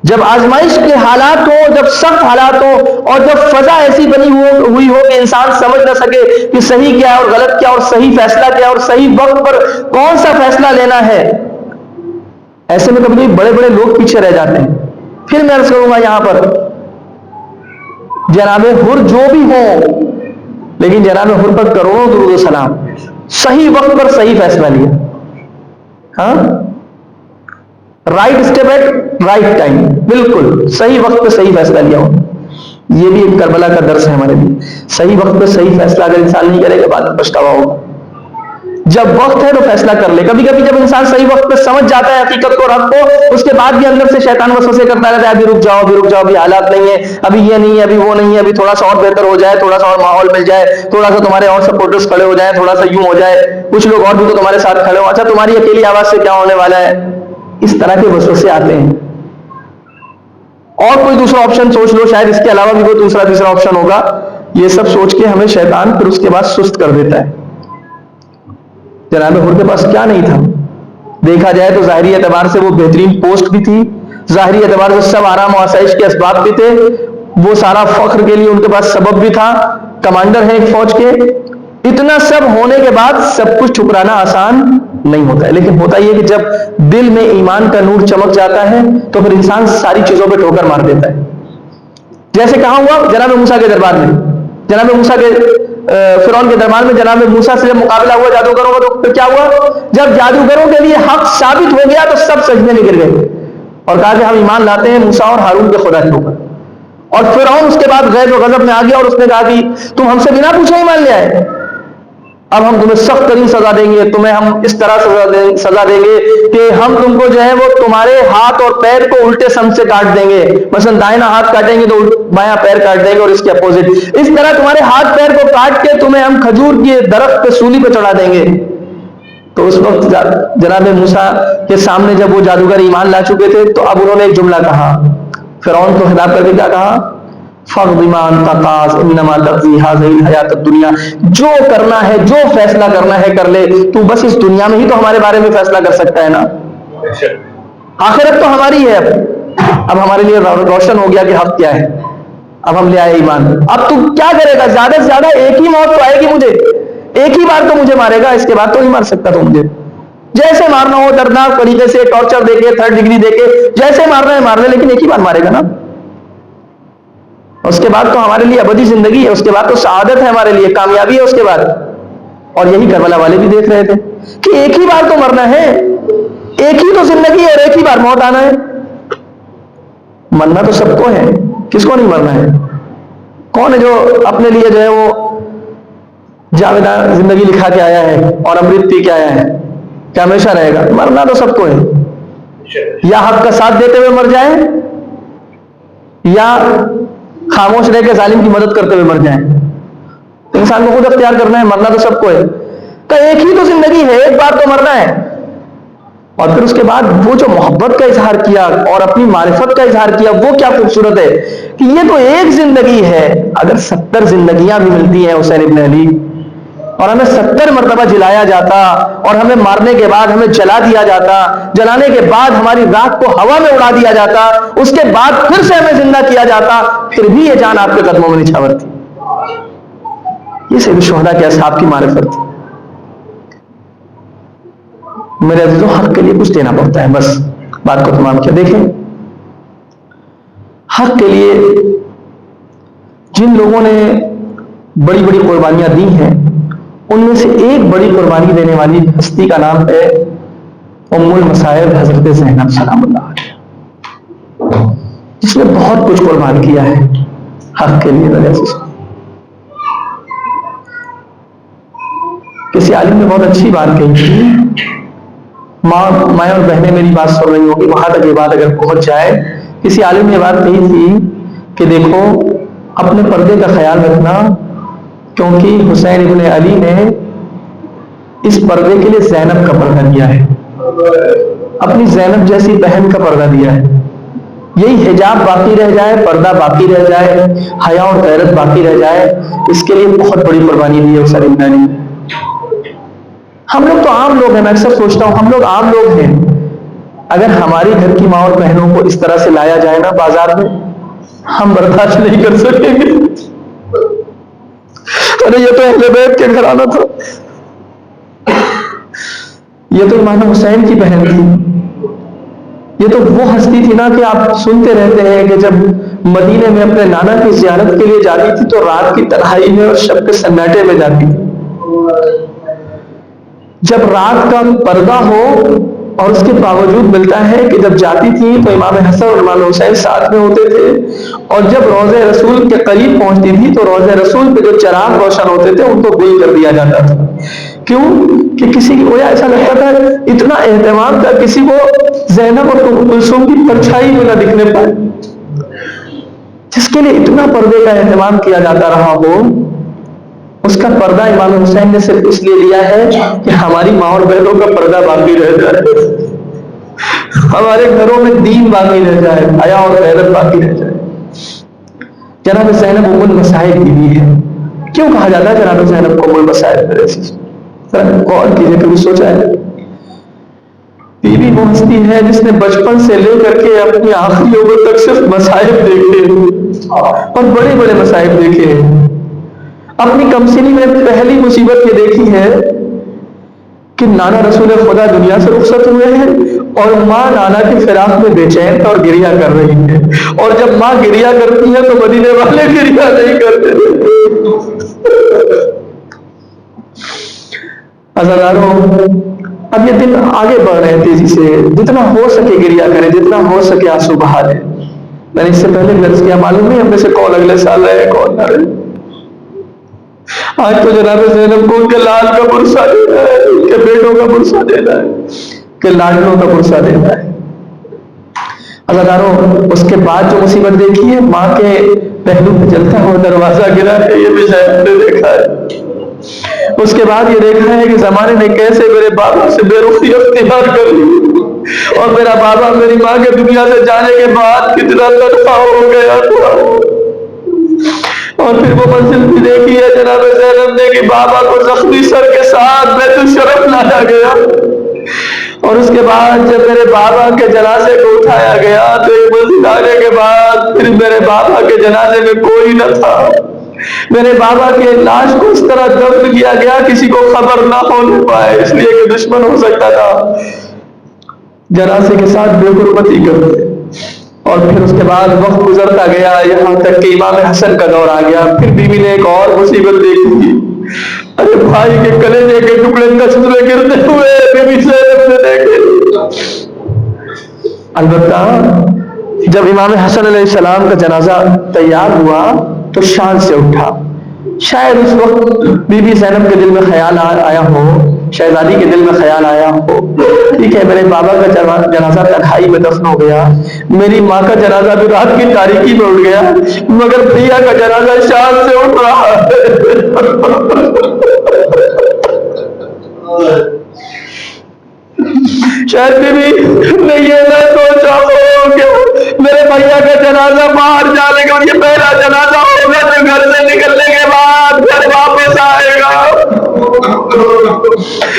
جب آزمائش کے حالات ہو، جب سخت حالات ہو، اور جب فضا ایسی بنی ہوئی ہو کہ انسان سمجھ نہ سکے کہ صحیح کیا اور غلط کیا، اور صحیح فیصلہ کیا اور صحیح وقت پر کون سا فیصلہ لینا ہے، ایسے میں کبھی بڑے بڑے لوگ پیچھے رہ جاتے ہیں. پھر میں عرض کروں گا یہاں پر جناب حر جو بھی ہوں، لیکن جناب حر پر کروڑوں درود و سلام، صحیح وقت پر صحیح فیصلہ لیا. ہاں، right step at right time, بالکل صحیح وقت پہ صحیح فیصلہ لیا ہو. یہ بھی ایک کربلا کا درس ہے ہمارے لیے. صحیح وقت پہ صحیح فیصلہ اگر انسان نہیں کرے گا بعد میں پچھتاوا ہوگا. جب وقت ہے تو فیصلہ کر لے. کبھی کبھی جب انسان صحیح وقت پہ سمجھ جاتا ہے حقیقت کو اور حق کو، اس کے بعد بھی اندر سے شیطان وسوسے کرتا رہتا ہے، ابھی رک جاؤ، ابھی رک جاؤ، ابھی حالات نہیں ہے، ابھی یہ نہیں ہے، ابھی وہ نہیں ہے، ابھی تھوڑا سا اور بہتر ہو جائے، تھوڑا سا اور ماحول مل جائے، تھوڑا سا تمہارے اور سپورٹرز کھڑے ہو جائیں، تھوڑا سا یوں ہو جائے، کچھ لوگ اور بھی تو تمہارے ساتھ کھڑے ہو، اچھا تمہاری اکیلی آواز سے کیا ہونے والا ہے. اس طرح کے وسوسے آتے ہیں. اور کوئی دوسرا آپشن سوچ لو، شاید اس کے علاوہ بھی کوئی دوسرا تیسرا آپشن ہوگا. یہ سب سوچ کے ہمیں شیطان پھر اس کے بعد سست کر دیتا ہے. جناب حر کے پاس کیا نہیں تھا؟ دیکھا جائے تو ظاہری اعتبار سے وہ بہترین پوسٹ بھی تھی، ظاہری اعتبار سے سب آرام و آسائش کے اسباب بھی تھے، وہ سارا فخر کے لیے ان کے پاس سبب بھی تھا، کمانڈر ہیں ایک فوج کے. اتنا سب ہونے کے بعد سب کچھ ٹھکرانا آسان نہیں ہوتا ہے. لیکن ہوتا یہ کہ جب دل میں ایمان کا نور چمک جاتا ہے تو پھر انسان ساری چیزوں پہ ٹھوکر مار دیتا ہے. جیسے کہاں ہوا جناب موسیٰ کے دربار میں، جناب موسیٰ کے فرعون کے دربار میں جناب موسیٰ سے جب مقابلہ ہوا جادوگروں کا، تو پھر کیا ہوا؟ جب جادوگروں کے لیے حق ثابت ہو گیا تو سب سجدے میں گر گئے اور کہا کہ ہم ایمان لاتے ہیں موسیٰ اور ہارون کے خدا کے اوپر. اور فرعون اس کے بعد غیظ و غضب میں آ گیا اور اس نے کہا کہ تم ہم سے بنا پوچھے ایمان لے آئے، اب ہم تمہیں سخت ترین سزا دیں گے، تمہیں ہم اس طرح سزا دیں گے کہ ہم تم کو جو ہے وہ تمہارے ہاتھ اور پیر کو الٹے سمت سے کاٹ دیں گے. مثلا دائنا ہاتھ کاٹیں گے تو بایاں پیر کاٹ دیں گے اور اس کے اپوزٹ. اس طرح تمہارے ہاتھ پیر کو کاٹ کے تمہیں ہم کھجور کے درخت پہ سولی پہ چڑھا دیں گے. تو اس وقت جناب موسیٰ کے سامنے جب وہ جادوگر ایمان لا چکے تھے تو اب انہوں نے ایک جملہ کہا، فرعون کو خطاب کر کے کیا کہا؟ فَاقْضِ مَا أَنْتَ قَاضٍ إِنَّمَا تَقْضِي هَٰذِهِ الْحَيَاةَ الدُّنْيَا، جو کرنا ہے، جو فیصلہ کرنا ہے کر لے، تو بس اس دنیا میں ہی تو ہمارے بارے میں فیصلہ کر سکتا ہے نا، آخرت تو ہماری ہے۔ اب ہمارے لیے روشن ہو گیا کہ حق کیا ہے، اب ہم لے آئے ایمان۔ اب تو کیا کرے گا؟ زیادہ سے زیادہ ایک ہی موت تو آئے گی مجھے، ایک ہی بار تو مجھے مارے گا، اس کے بعد تو نہیں مار سکتا تو مجھے جیسے مارنا ہو، دردناک طریقے سے، ٹارچر دے کے، 3rd ڈگری دے کے، جیسے مارنا ہے مار لے، لیکن ایک ہی بار مارے گا نا۔ اس کے بعد تو ہمارے لیے ابدی زندگی ہے، اس کے بعد تو سعادت ہے ہمارے لیے، کامیابی ہے اس کے بعد۔ اور یہی کربلا والے بھی دیکھ رہے تھے کہ ایک ہی بار تو مرنا ہے، ایک ہی تو زندگی ہے اور ایک ہی بار موت آنا ہے۔ مرنا تو سب کو ہے، کس کو نہیں مرنا ہے؟ کون ہے جو اپنے لیے جو ہے وہ جاویدان زندگی لکھا کے آیا ہے اور امرت پی کے آیا ہے کہ ہمیشہ رہے گا؟ مرنا تو سب کو ہے، یا حق کا ساتھ دیتے ہوئے مر جائیں یا خاموش رہ کے ظالم کی مدد کرتے ہوئے مر جائیں۔ انسان کو خود اختیار کرنا ہے، مرنا تو سب کو ہے۔ تو ایک ہی تو زندگی ہے، ایک بار تو مرنا ہے۔ اور پھر اس کے بعد وہ جو محبت کا اظہار کیا اور اپنی معرفت کا اظہار کیا، وہ کیا خوبصورت ہے کہ یہ تو ایک زندگی ہے، اگر 70 زندگیاں بھی ملتی ہیں حسین ابن علی اور ہمیں 70 مرتبہ جلایا جاتا اور ہمیں مارنے کے بعد ہمیں جلا دیا جاتا، جلانے کے بعد ہماری راہ کو ہوا میں اڑا دیا جاتا، اس کے بعد پھر سے ہمیں زندہ کیا جاتا، پھر بھی یہ جان آپ کے قدموں میں نچھاور تھی۔ یہ سید الشہداء کے اصحاب کی معرفت تھی۔ میرے عزیزوں، حق کے لیے کچھ دینا پڑتا ہے، بس بات کو تمام کیا۔ دیکھیں، حق کے لیے جن لوگوں نے بڑی بڑی قربانیاں دی ہیں، ان میں سے ایک بڑی قربانی دینے والی ہستی کا نام ہے ام المصائب حضرت زینب سلام اللہ علیہا، جس نے بہت کچھ قربان کیا ہے حق کے لیے۔ کسی عالم نے بہت اچھی بات کہی تھی، ماں اور بہنیں میری بات سن رہی ہوں گی، وہاں تک یہ بات اگر پہنچ جائے، کسی عالم نے بات کہی تھی کہ دیکھو اپنے پردے کا خیال رکھنا، کیونکہ حسین ابن علی نے اس پردے کے لیے زینب کا پردہ دیا ہے، اپنی زینب جیسی بہن کا پردہ دیا ہے۔ یہی حجاب باقی رہ جائے، پردہ باقی رہ جائے، حیا اور غیرت باقی رہ جائے، اس کے لیے بہت بڑی قربانی دی ہے حسین ابن علی۔ ہم لوگ تو عام لوگ ہیں، میں اکثر سوچتا ہوں ہم لوگ عام لوگ ہیں، اگر ہماری گھر کی ماں اور بہنوں کو اس طرح سے لایا جائے نا بازار میں، ہم برداشت نہیں کر سکیں گے۔ ارے یہ تو اہل بیت کے گھرانہ تھا، یہ تو امام حسین کی بہن تھی، یہ تو وہ ہستی تھی نا کہ آپ سنتے رہتے ہیں کہ جب مدینے میں اپنے نانا کی زیارت کے لیے جاتی تھی تو رات کی تنہائی میں اور شب کے سناٹے میں جاتی تھی۔ جب رات کا پردہ ہو اور اس کے باوجود ملتا ہے کہ جب جاتی تھی تو امام حسن اور امام حسین ساتھ میں ہوتے تھے، اور جب روضہ رسول کے قریب پہنچتی تھی تو روضہ رسول پہ جو چراغ روشن ہوتے تھے ان کو گل کر دیا جاتا تھا۔ کیوں؟ کہ کسی کی گویا ایسا لگتا تھا، اتنا اہتمام تھا کسی کو زینب اور ام کلثوم کی پرچھائی میں نہ دکھنے پائے، جس کے لیے اتنا پردے کا اہتمام کیا جاتا رہا ہو، اس کا پردہ امام حسین نے صرف اس لیے لیا ہے کہ ہماری ماں اور بہنوں کا پردہ باقی رہ جائے، ہمارے گھروں میں دین باقی رہ جائے، حیا اور غیرت باقی رہ جائے۔ جناب زینب ام المصائب بیوی ہے۔ کیوں کہا جاتا ہے جناب زینب کو ام المصائب؟ غور کیجیے، کبھی سوچا ہے؟ بیوی وہ ہستی ہے جس نے بچپن سے لے کر کے اپنی آخری عمر تک صرف مصائب دیکھے اور بڑے بڑے مصائب دیکھے ہیں۔ اپنی کمسنی میں پہلی مصیبت یہ دیکھی ہے کہ نانا رسول خدا دنیا سے رخصت ہوئے ہیں اور ماں نانا کی فراق میں بے چین اور گریا کر رہی ہے، اور جب ماں گریا کرتی ہے تو مدینے والے گریا نہیں کرتے۔ عزیزانو، اب یہ دن آگے بڑھ رہے ہیں تیزی سے، جتنا ہو سکے گریا کریں، جتنا ہو سکے آنسو بہا لیں۔ میں نے اس سے پہلے درس کیا، معلوم نہیں ہم میں سے کون اگلے سال رہے کون نہ رہے۔ آج تو جناب زینب کو ان کے لال کا برسہ دینا ہے، ان کے بیٹوں کا برسہ دینا ہے، کہ لاڈلوں کا برسہ دینا ہے۔ عزیزانو، اس کے بعد جو مصیبت دیکھی ہے، ماں کے پہلو پہ جلتا ہوا دروازہ گرا ہے، یہ بھی شاید نے دیکھا ہے۔ اس کے بعد یہ دیکھا ہے کہ زمانے نے کیسے میرے بابا سے بے رخی اختیار کر لی، اور میرا بابا میری ماں کے دنیا سے جانے کے بعد کتنا تنہا ہو گیا تھا۔ اور پھر وہ منزل بھی دیکھی ہے جناب زینب نے کہ بابا کو زخمی سر کے ساتھ بیت الشرف لایا گیا، اور اس کے بعد جب میرے بابا کے جنازے کو اٹھایا گیا تو ایک منزل آنے کے بعد پھر میرے بابا کے جنازے میں کوئی نہ تھا۔ میرے بابا کے لاش کو اس طرح دفن کیا گیا کسی کو خبر نہ ہونے پائے، اس لیے کہ دشمن ہو سکتا تھا جنازے کے ساتھ بے حرمتی کرتے۔ اور پھر اس کے بعد وقت گزرتا گیا، یہاں تک کہ امام حسن کا دور آ گیا۔ پھر بیوی نے ایک اور مصیبت دیکھی، ارے بھائی کے کلیجے کے ٹکڑے کچرے گرتے ہوئے بیوی زینب نے دیکھے۔ البتہ جب امام حسن علیہ السلام کا جنازہ تیار ہوا تو شان سے اٹھا۔ شاید اس وقت بی بی زینب کے دل میں خیال آیا ہو، شہزادی کے دل میں خیال آیا ہو، ٹھیک ہے میرے بابا کا جنازہ تنہائی میں دفن ہو گیا، میری ماں کا جنازہ بھی رات کی تاریکی میں اٹھ گیا، مگر بھیا کا جنازہ شان سے اٹھ رہا ہے۔ شاید بھی میں یہ نہ سوچا ہو کہ میرے بھیا کا جنازہ باہر جانے کا یہ پہلا جنازہ ہوگا جو گھر سے نکلنے کے بعد گھر واپس آئے گا۔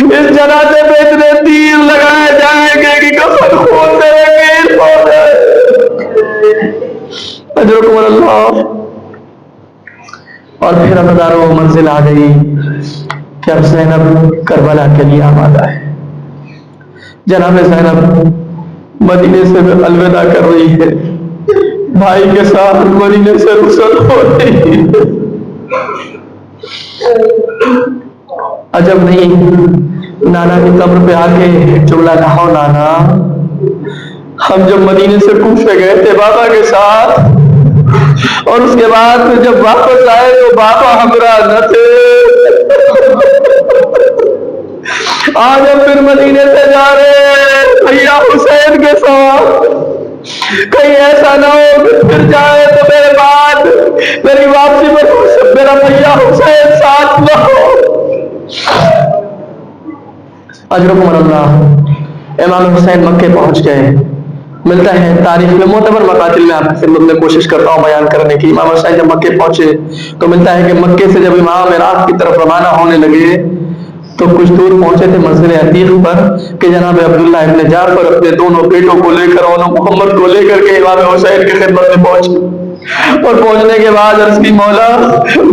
اس جنازے پہ اتنے تیر لگائے جائیں گے کہ کفن خون سے رنگین ہو جائے۔ اجرکم اللہ۔ اور پھر ابدارو منزل آ گئی کہ اب زینب کربلا کے لیے آمادہ ہے۔ جناب زینب مدینے سے الوداع کر رہی ہے، بھائی کے ساتھ مدینے سے رخصت ہو رہی ہے۔ عجب نہیں، نانا کی قبر پہ آ کے جملہ کہو، نانا ہم جب مدینے سے کوفے گئے تھے بابا کے ساتھ، اور اس کے بعد جب واپس آئے تو بابا ہمراہ نہ تھے، آج ہم پھر مدینے سے جا رہے ہیں بھیا حسین کے ساتھ، کہیں ایسا نہ ہو کہ پھر جائے تو میرے بعد میری واپسی میں میرا بھیا حسین ساتھ نہ ہو۔ اجرکم اللہ۔ امام حسین مکے پہنچ گئے۔ ملتا ہے تاریخ میں معتبر مقاتل میں آپ کی خدمت میں کوشش کرتا ہوں بیان کرنے کی۔ امام حسین جب مکے پہنچے تو ملتا ہے کہ مکے سے جب امام عراق کی طرف روانہ ہونے لگے تو کچھ دور پہنچے تھے منزل عتیق پر کہ جناب عبداللہ ابن جعفر اپنے دونوں بیٹوں کو لے کر اور محمد کو لے کر کے امام حسین کی خدمت میں پہنچے، اور پہنچنے کے بعد عرض کی مولا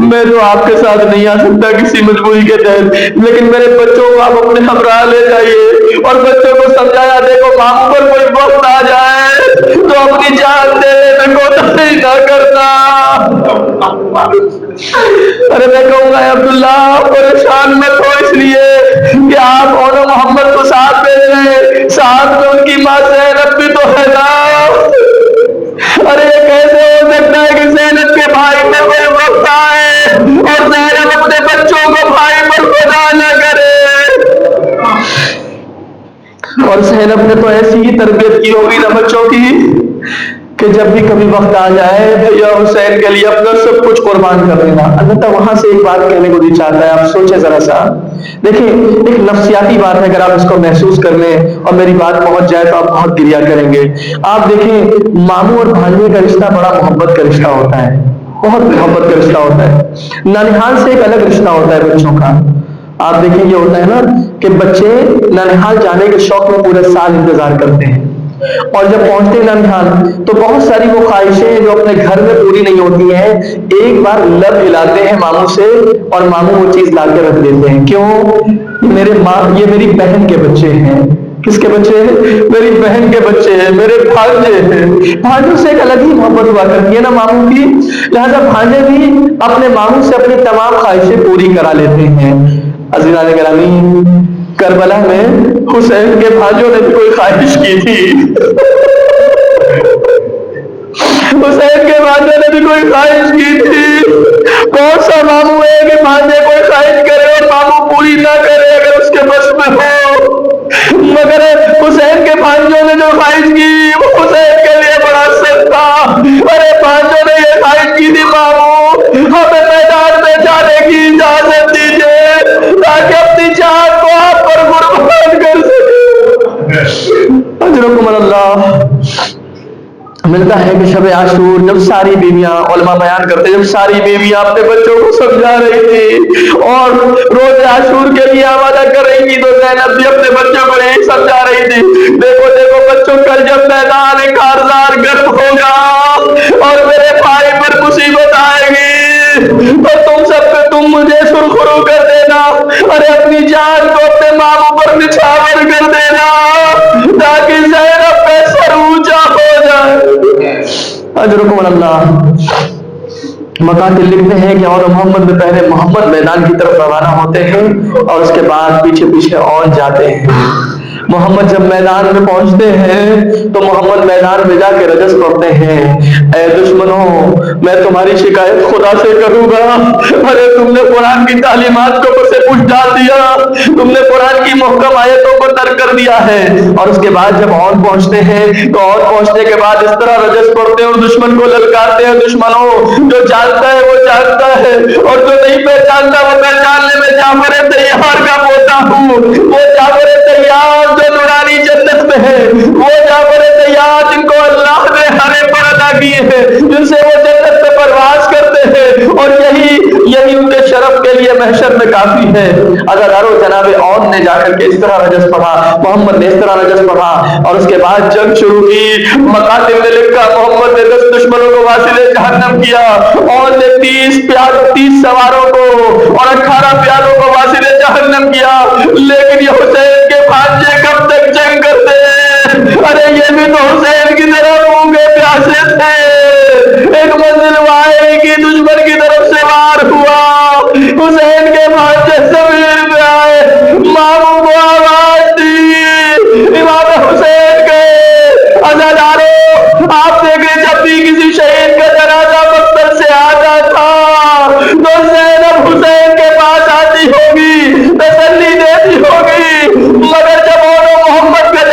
میں تو آپ کے ساتھ نہیں آ سکتا کسی مجبوری کے تحت، لیکن میرے بچوں کو آپ اپنے ہمراہ لے جائیے، اور بچوں کو سمجھایا دیکھو ماموں پر کوئی وقت آ جائے تو اپنی جان دینے میں کوتاہی نہ کرنا۔ ارے میں کہوں گا عبداللہ پریشان مت ہو، اس لیے کہ آپ اور محمد کو ساتھ بھیج رہے، ساتھ میں ان کی ماں زینب بھی تو ہے نا۔ ارے یہ کیسے ہو سکتا ہے کہ زینب کے بھائی میں کوئی وقت آئے اور زینب اپنے بچوں کو بھائی پر خدا نہ کرے؟ اور زینب نے تو ایسی ہی تربیت کی ہوگی نا بچوں کی کہ جب بھی کبھی وقت آ جائے بھیا حسین کے لیے اپنا سب کچھ قربان کر دینا۔ البتہ وہاں سے ایک بات کہنے کو بھی چاہتا ہے، آپ سوچیں ذرا سا، دیکھیں ایک نفسیاتی بات ہے، اگر آپ اس کو محسوس کر لیں اور میری بات پہنچ جائے تو آپ بہت گریا کریں گے۔ آپ دیکھیں ماموں اور بھانجے کا رشتہ بڑا محبت کا رشتہ ہوتا ہے، بہت محبت کا رشتہ ہوتا ہے۔ نانحال سے ایک الگ رشتہ ہوتا ہے بچوں کا۔ آپ دیکھیں یہ ہوتا ہے نا کہ بچے نانحال جانے کے شوق میں پورے سال انتظار کرتے ہیں، اور جب پہنچتے ہیں نانحال تو بہت ساری وہ خواہشیں جو اپنے گھر میں پوری نہیں ہوتی ہیں ایک بار لب ہلاتے ہیں ماموں سے، اور ماموں وہ چیز لا کے رکھ دیتے ہیں۔ کیوں؟ یہ میری بہن کے بچے ہیں۔ کس کے بچے ہیں؟ میری بہن کے بچے ہیں، میرے بھانجے ہیں۔ بھانجوں سے ایک الگ ہی محبت ہوا کرتی ہے نا ماموں کی، لہذا بھانجے بھی اپنے ماموں سے اپنی تمام خواہشیں پوری کرا لیتے ہیں۔ عزیزان گرامی، کربلا میں حسین کے بھانجوں نے بھی کوئی خواہش کی تھی، حسین کے بھانجے نے بھی کوئی خواہش کی تھی۔ کون سا ماموں ہے کہ بھانجے کوئی خواہش کرے اور ماموں پوری نہ کرے اگر اس کے بس میں ہو؟ مگر حسین کے بھانجوں نے جو خواہش کی وہ حسین کے لیے بڑا سخت تھا۔ ارے بھانجوں نے یہ خواہش کی تھی ماموں ہمیں میدان میں جانے کی اجازت دیجیے، ملتا ہے کہ شب عاشور جب ساری بیویاں، علماء بیان کرتے ہیں، جب ساری بیویاں اپنے بچوں کو سمجھا رہی تھی اور روز عاشور کے لیے آمادہ کر رہی تھی، تو زینب بھی اپنے بچوں کو یہی سمجھا رہی تھی، دیکھو دیکھو بچوں، کل جب میدان کارزار گرم ہوگا اور میرے بھائی پر مصیبت آئے گی تو تم سب پہ تم مجھے سرخرو کر دینا، ارے اپنی جان کو اپنے ماموں پر نچھاور کر دینا تاکہ زینب پہ سر اونچا ہو جائے۔ اجرکم اللہ۔ مقاتل لکھتے ہیں کہ اور محمد میں پہلے محمد میدان کی طرف روانہ ہوتے ہیں اور اس کے بعد پیچھے پیچھے اور جاتے ہیں۔ محمد جب میدان میں پہنچتے ہیں تو محمد میدان میں جا کے رجس پڑھتے ہیں، اے دشمنوں میں تمہاری شکایت خدا سے کروں گا، ارے تم نے قرآن کی تعلیمات کو سے پوچھ ڈال دیا، تم نے قرآن کی محکم آیتوں کو ترک کر دیا ہے۔ اور اس کے بعد جب اور پہنچتے ہیں تو اور پہنچنے کے بعد اس طرح رجس پڑھتے ہیں اور دشمن کو للکارتے ہیں، دشمنوں جو جانتا ہے وہ جانتا ہے اور جو نہیں پہچانتا وہ پہچاننے میں جعفر طیار کا پوتا ہوں، وہ جعفر طیار جو نورانی جنت میں ہے، وہ جعفر طیار جن کو اللہ نے ہرے پر عطا کیے ہیں، جن سے وہ جنت میں پرواز کرتے ہیں، اور یہی ان کے شرف کے لیے محشر میں کافی ہے۔ اگر ارو جناب اون نے جا کر کے اس طرح رجس پڑھا، محمد نے اس طرح رجس پڑھا اور اس کے بعد جنگ شروع کی، مقاتل نے لکھا محمد نے 10 دشمنوں کو واصل جہنم کیا، اون نے 30 سواروں کو اور 18 پیادوں کو واصل جہنم کیا، لیکن یہ حسین کے بھانجے کب تک جنگ کرتے ہیں؟ ارے یہ بھی تو حسین کی طرح بھوکے پیاسے تھے، ایک منزل وائے کی دشمن کی طرف سے وار ہوا، حسین کے بھانجے زمین میں آئے، ماموں کو آواز دی، امام حسین کے عزاداروں آپ دیکھیں جب بھی کسی شہید کا جنازہ مقتل سے آتا تھا تو زینب حسین کے پاس آتی ہوگی، تسلی دیتی ہوگی، مگر جب اور محمد کے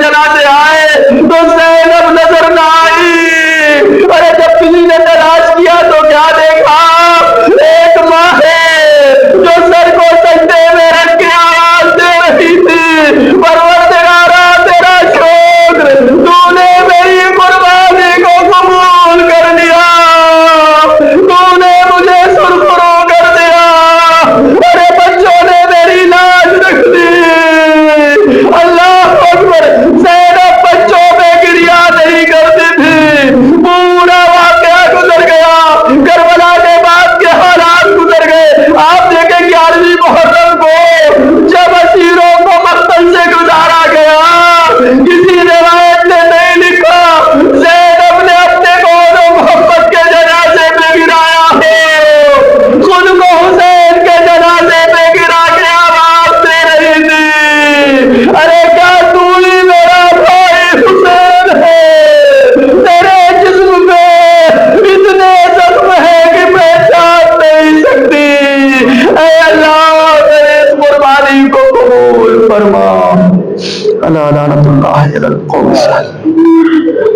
جنازے آئے تو زینب نظر نہ آئی۔ ارے جب کسی نے تلاش کیا تو کیا دیکھا؟ ایک ماں ہے جو سر کو سجدے میں رکھ کے آواز دے رہی تھی، پروردگارا تیرا شکر، تو نے میری قربانی کو قبول کر لیا، تو نے مجھے سرخرو کر دیا، ارے بچوں نے میری لاج رکھ دی۔ اللہ اکبر۔ زینب بچوں پہ گریا نہیں کرتی تھی، پورا واقعہ گزر گیا، کربلا کے بعد کے حالات گزر گئے۔ آپ دیکھیں 11ویں محرم کو جب اسیروں کو مقتل سے گزارا گیا، کسی روایت نے نہیں لکھا زینب نے اپنے کو محمد کے جنازے پہ گرایا ہو، خود کو حسین کے جنازے پہ گرا کے آواز دے رہی تھی، ارے کیا تو ہی میرا بھائی حسین ہے؟ تیرے جسم پہ اتنے زخم ہے کہ پہچان نہیں سکتی، اے اللہ تیرے اس قربانی کو قبول فرما۔ اللہ لعنت اللہ علی القوم الظالمین۔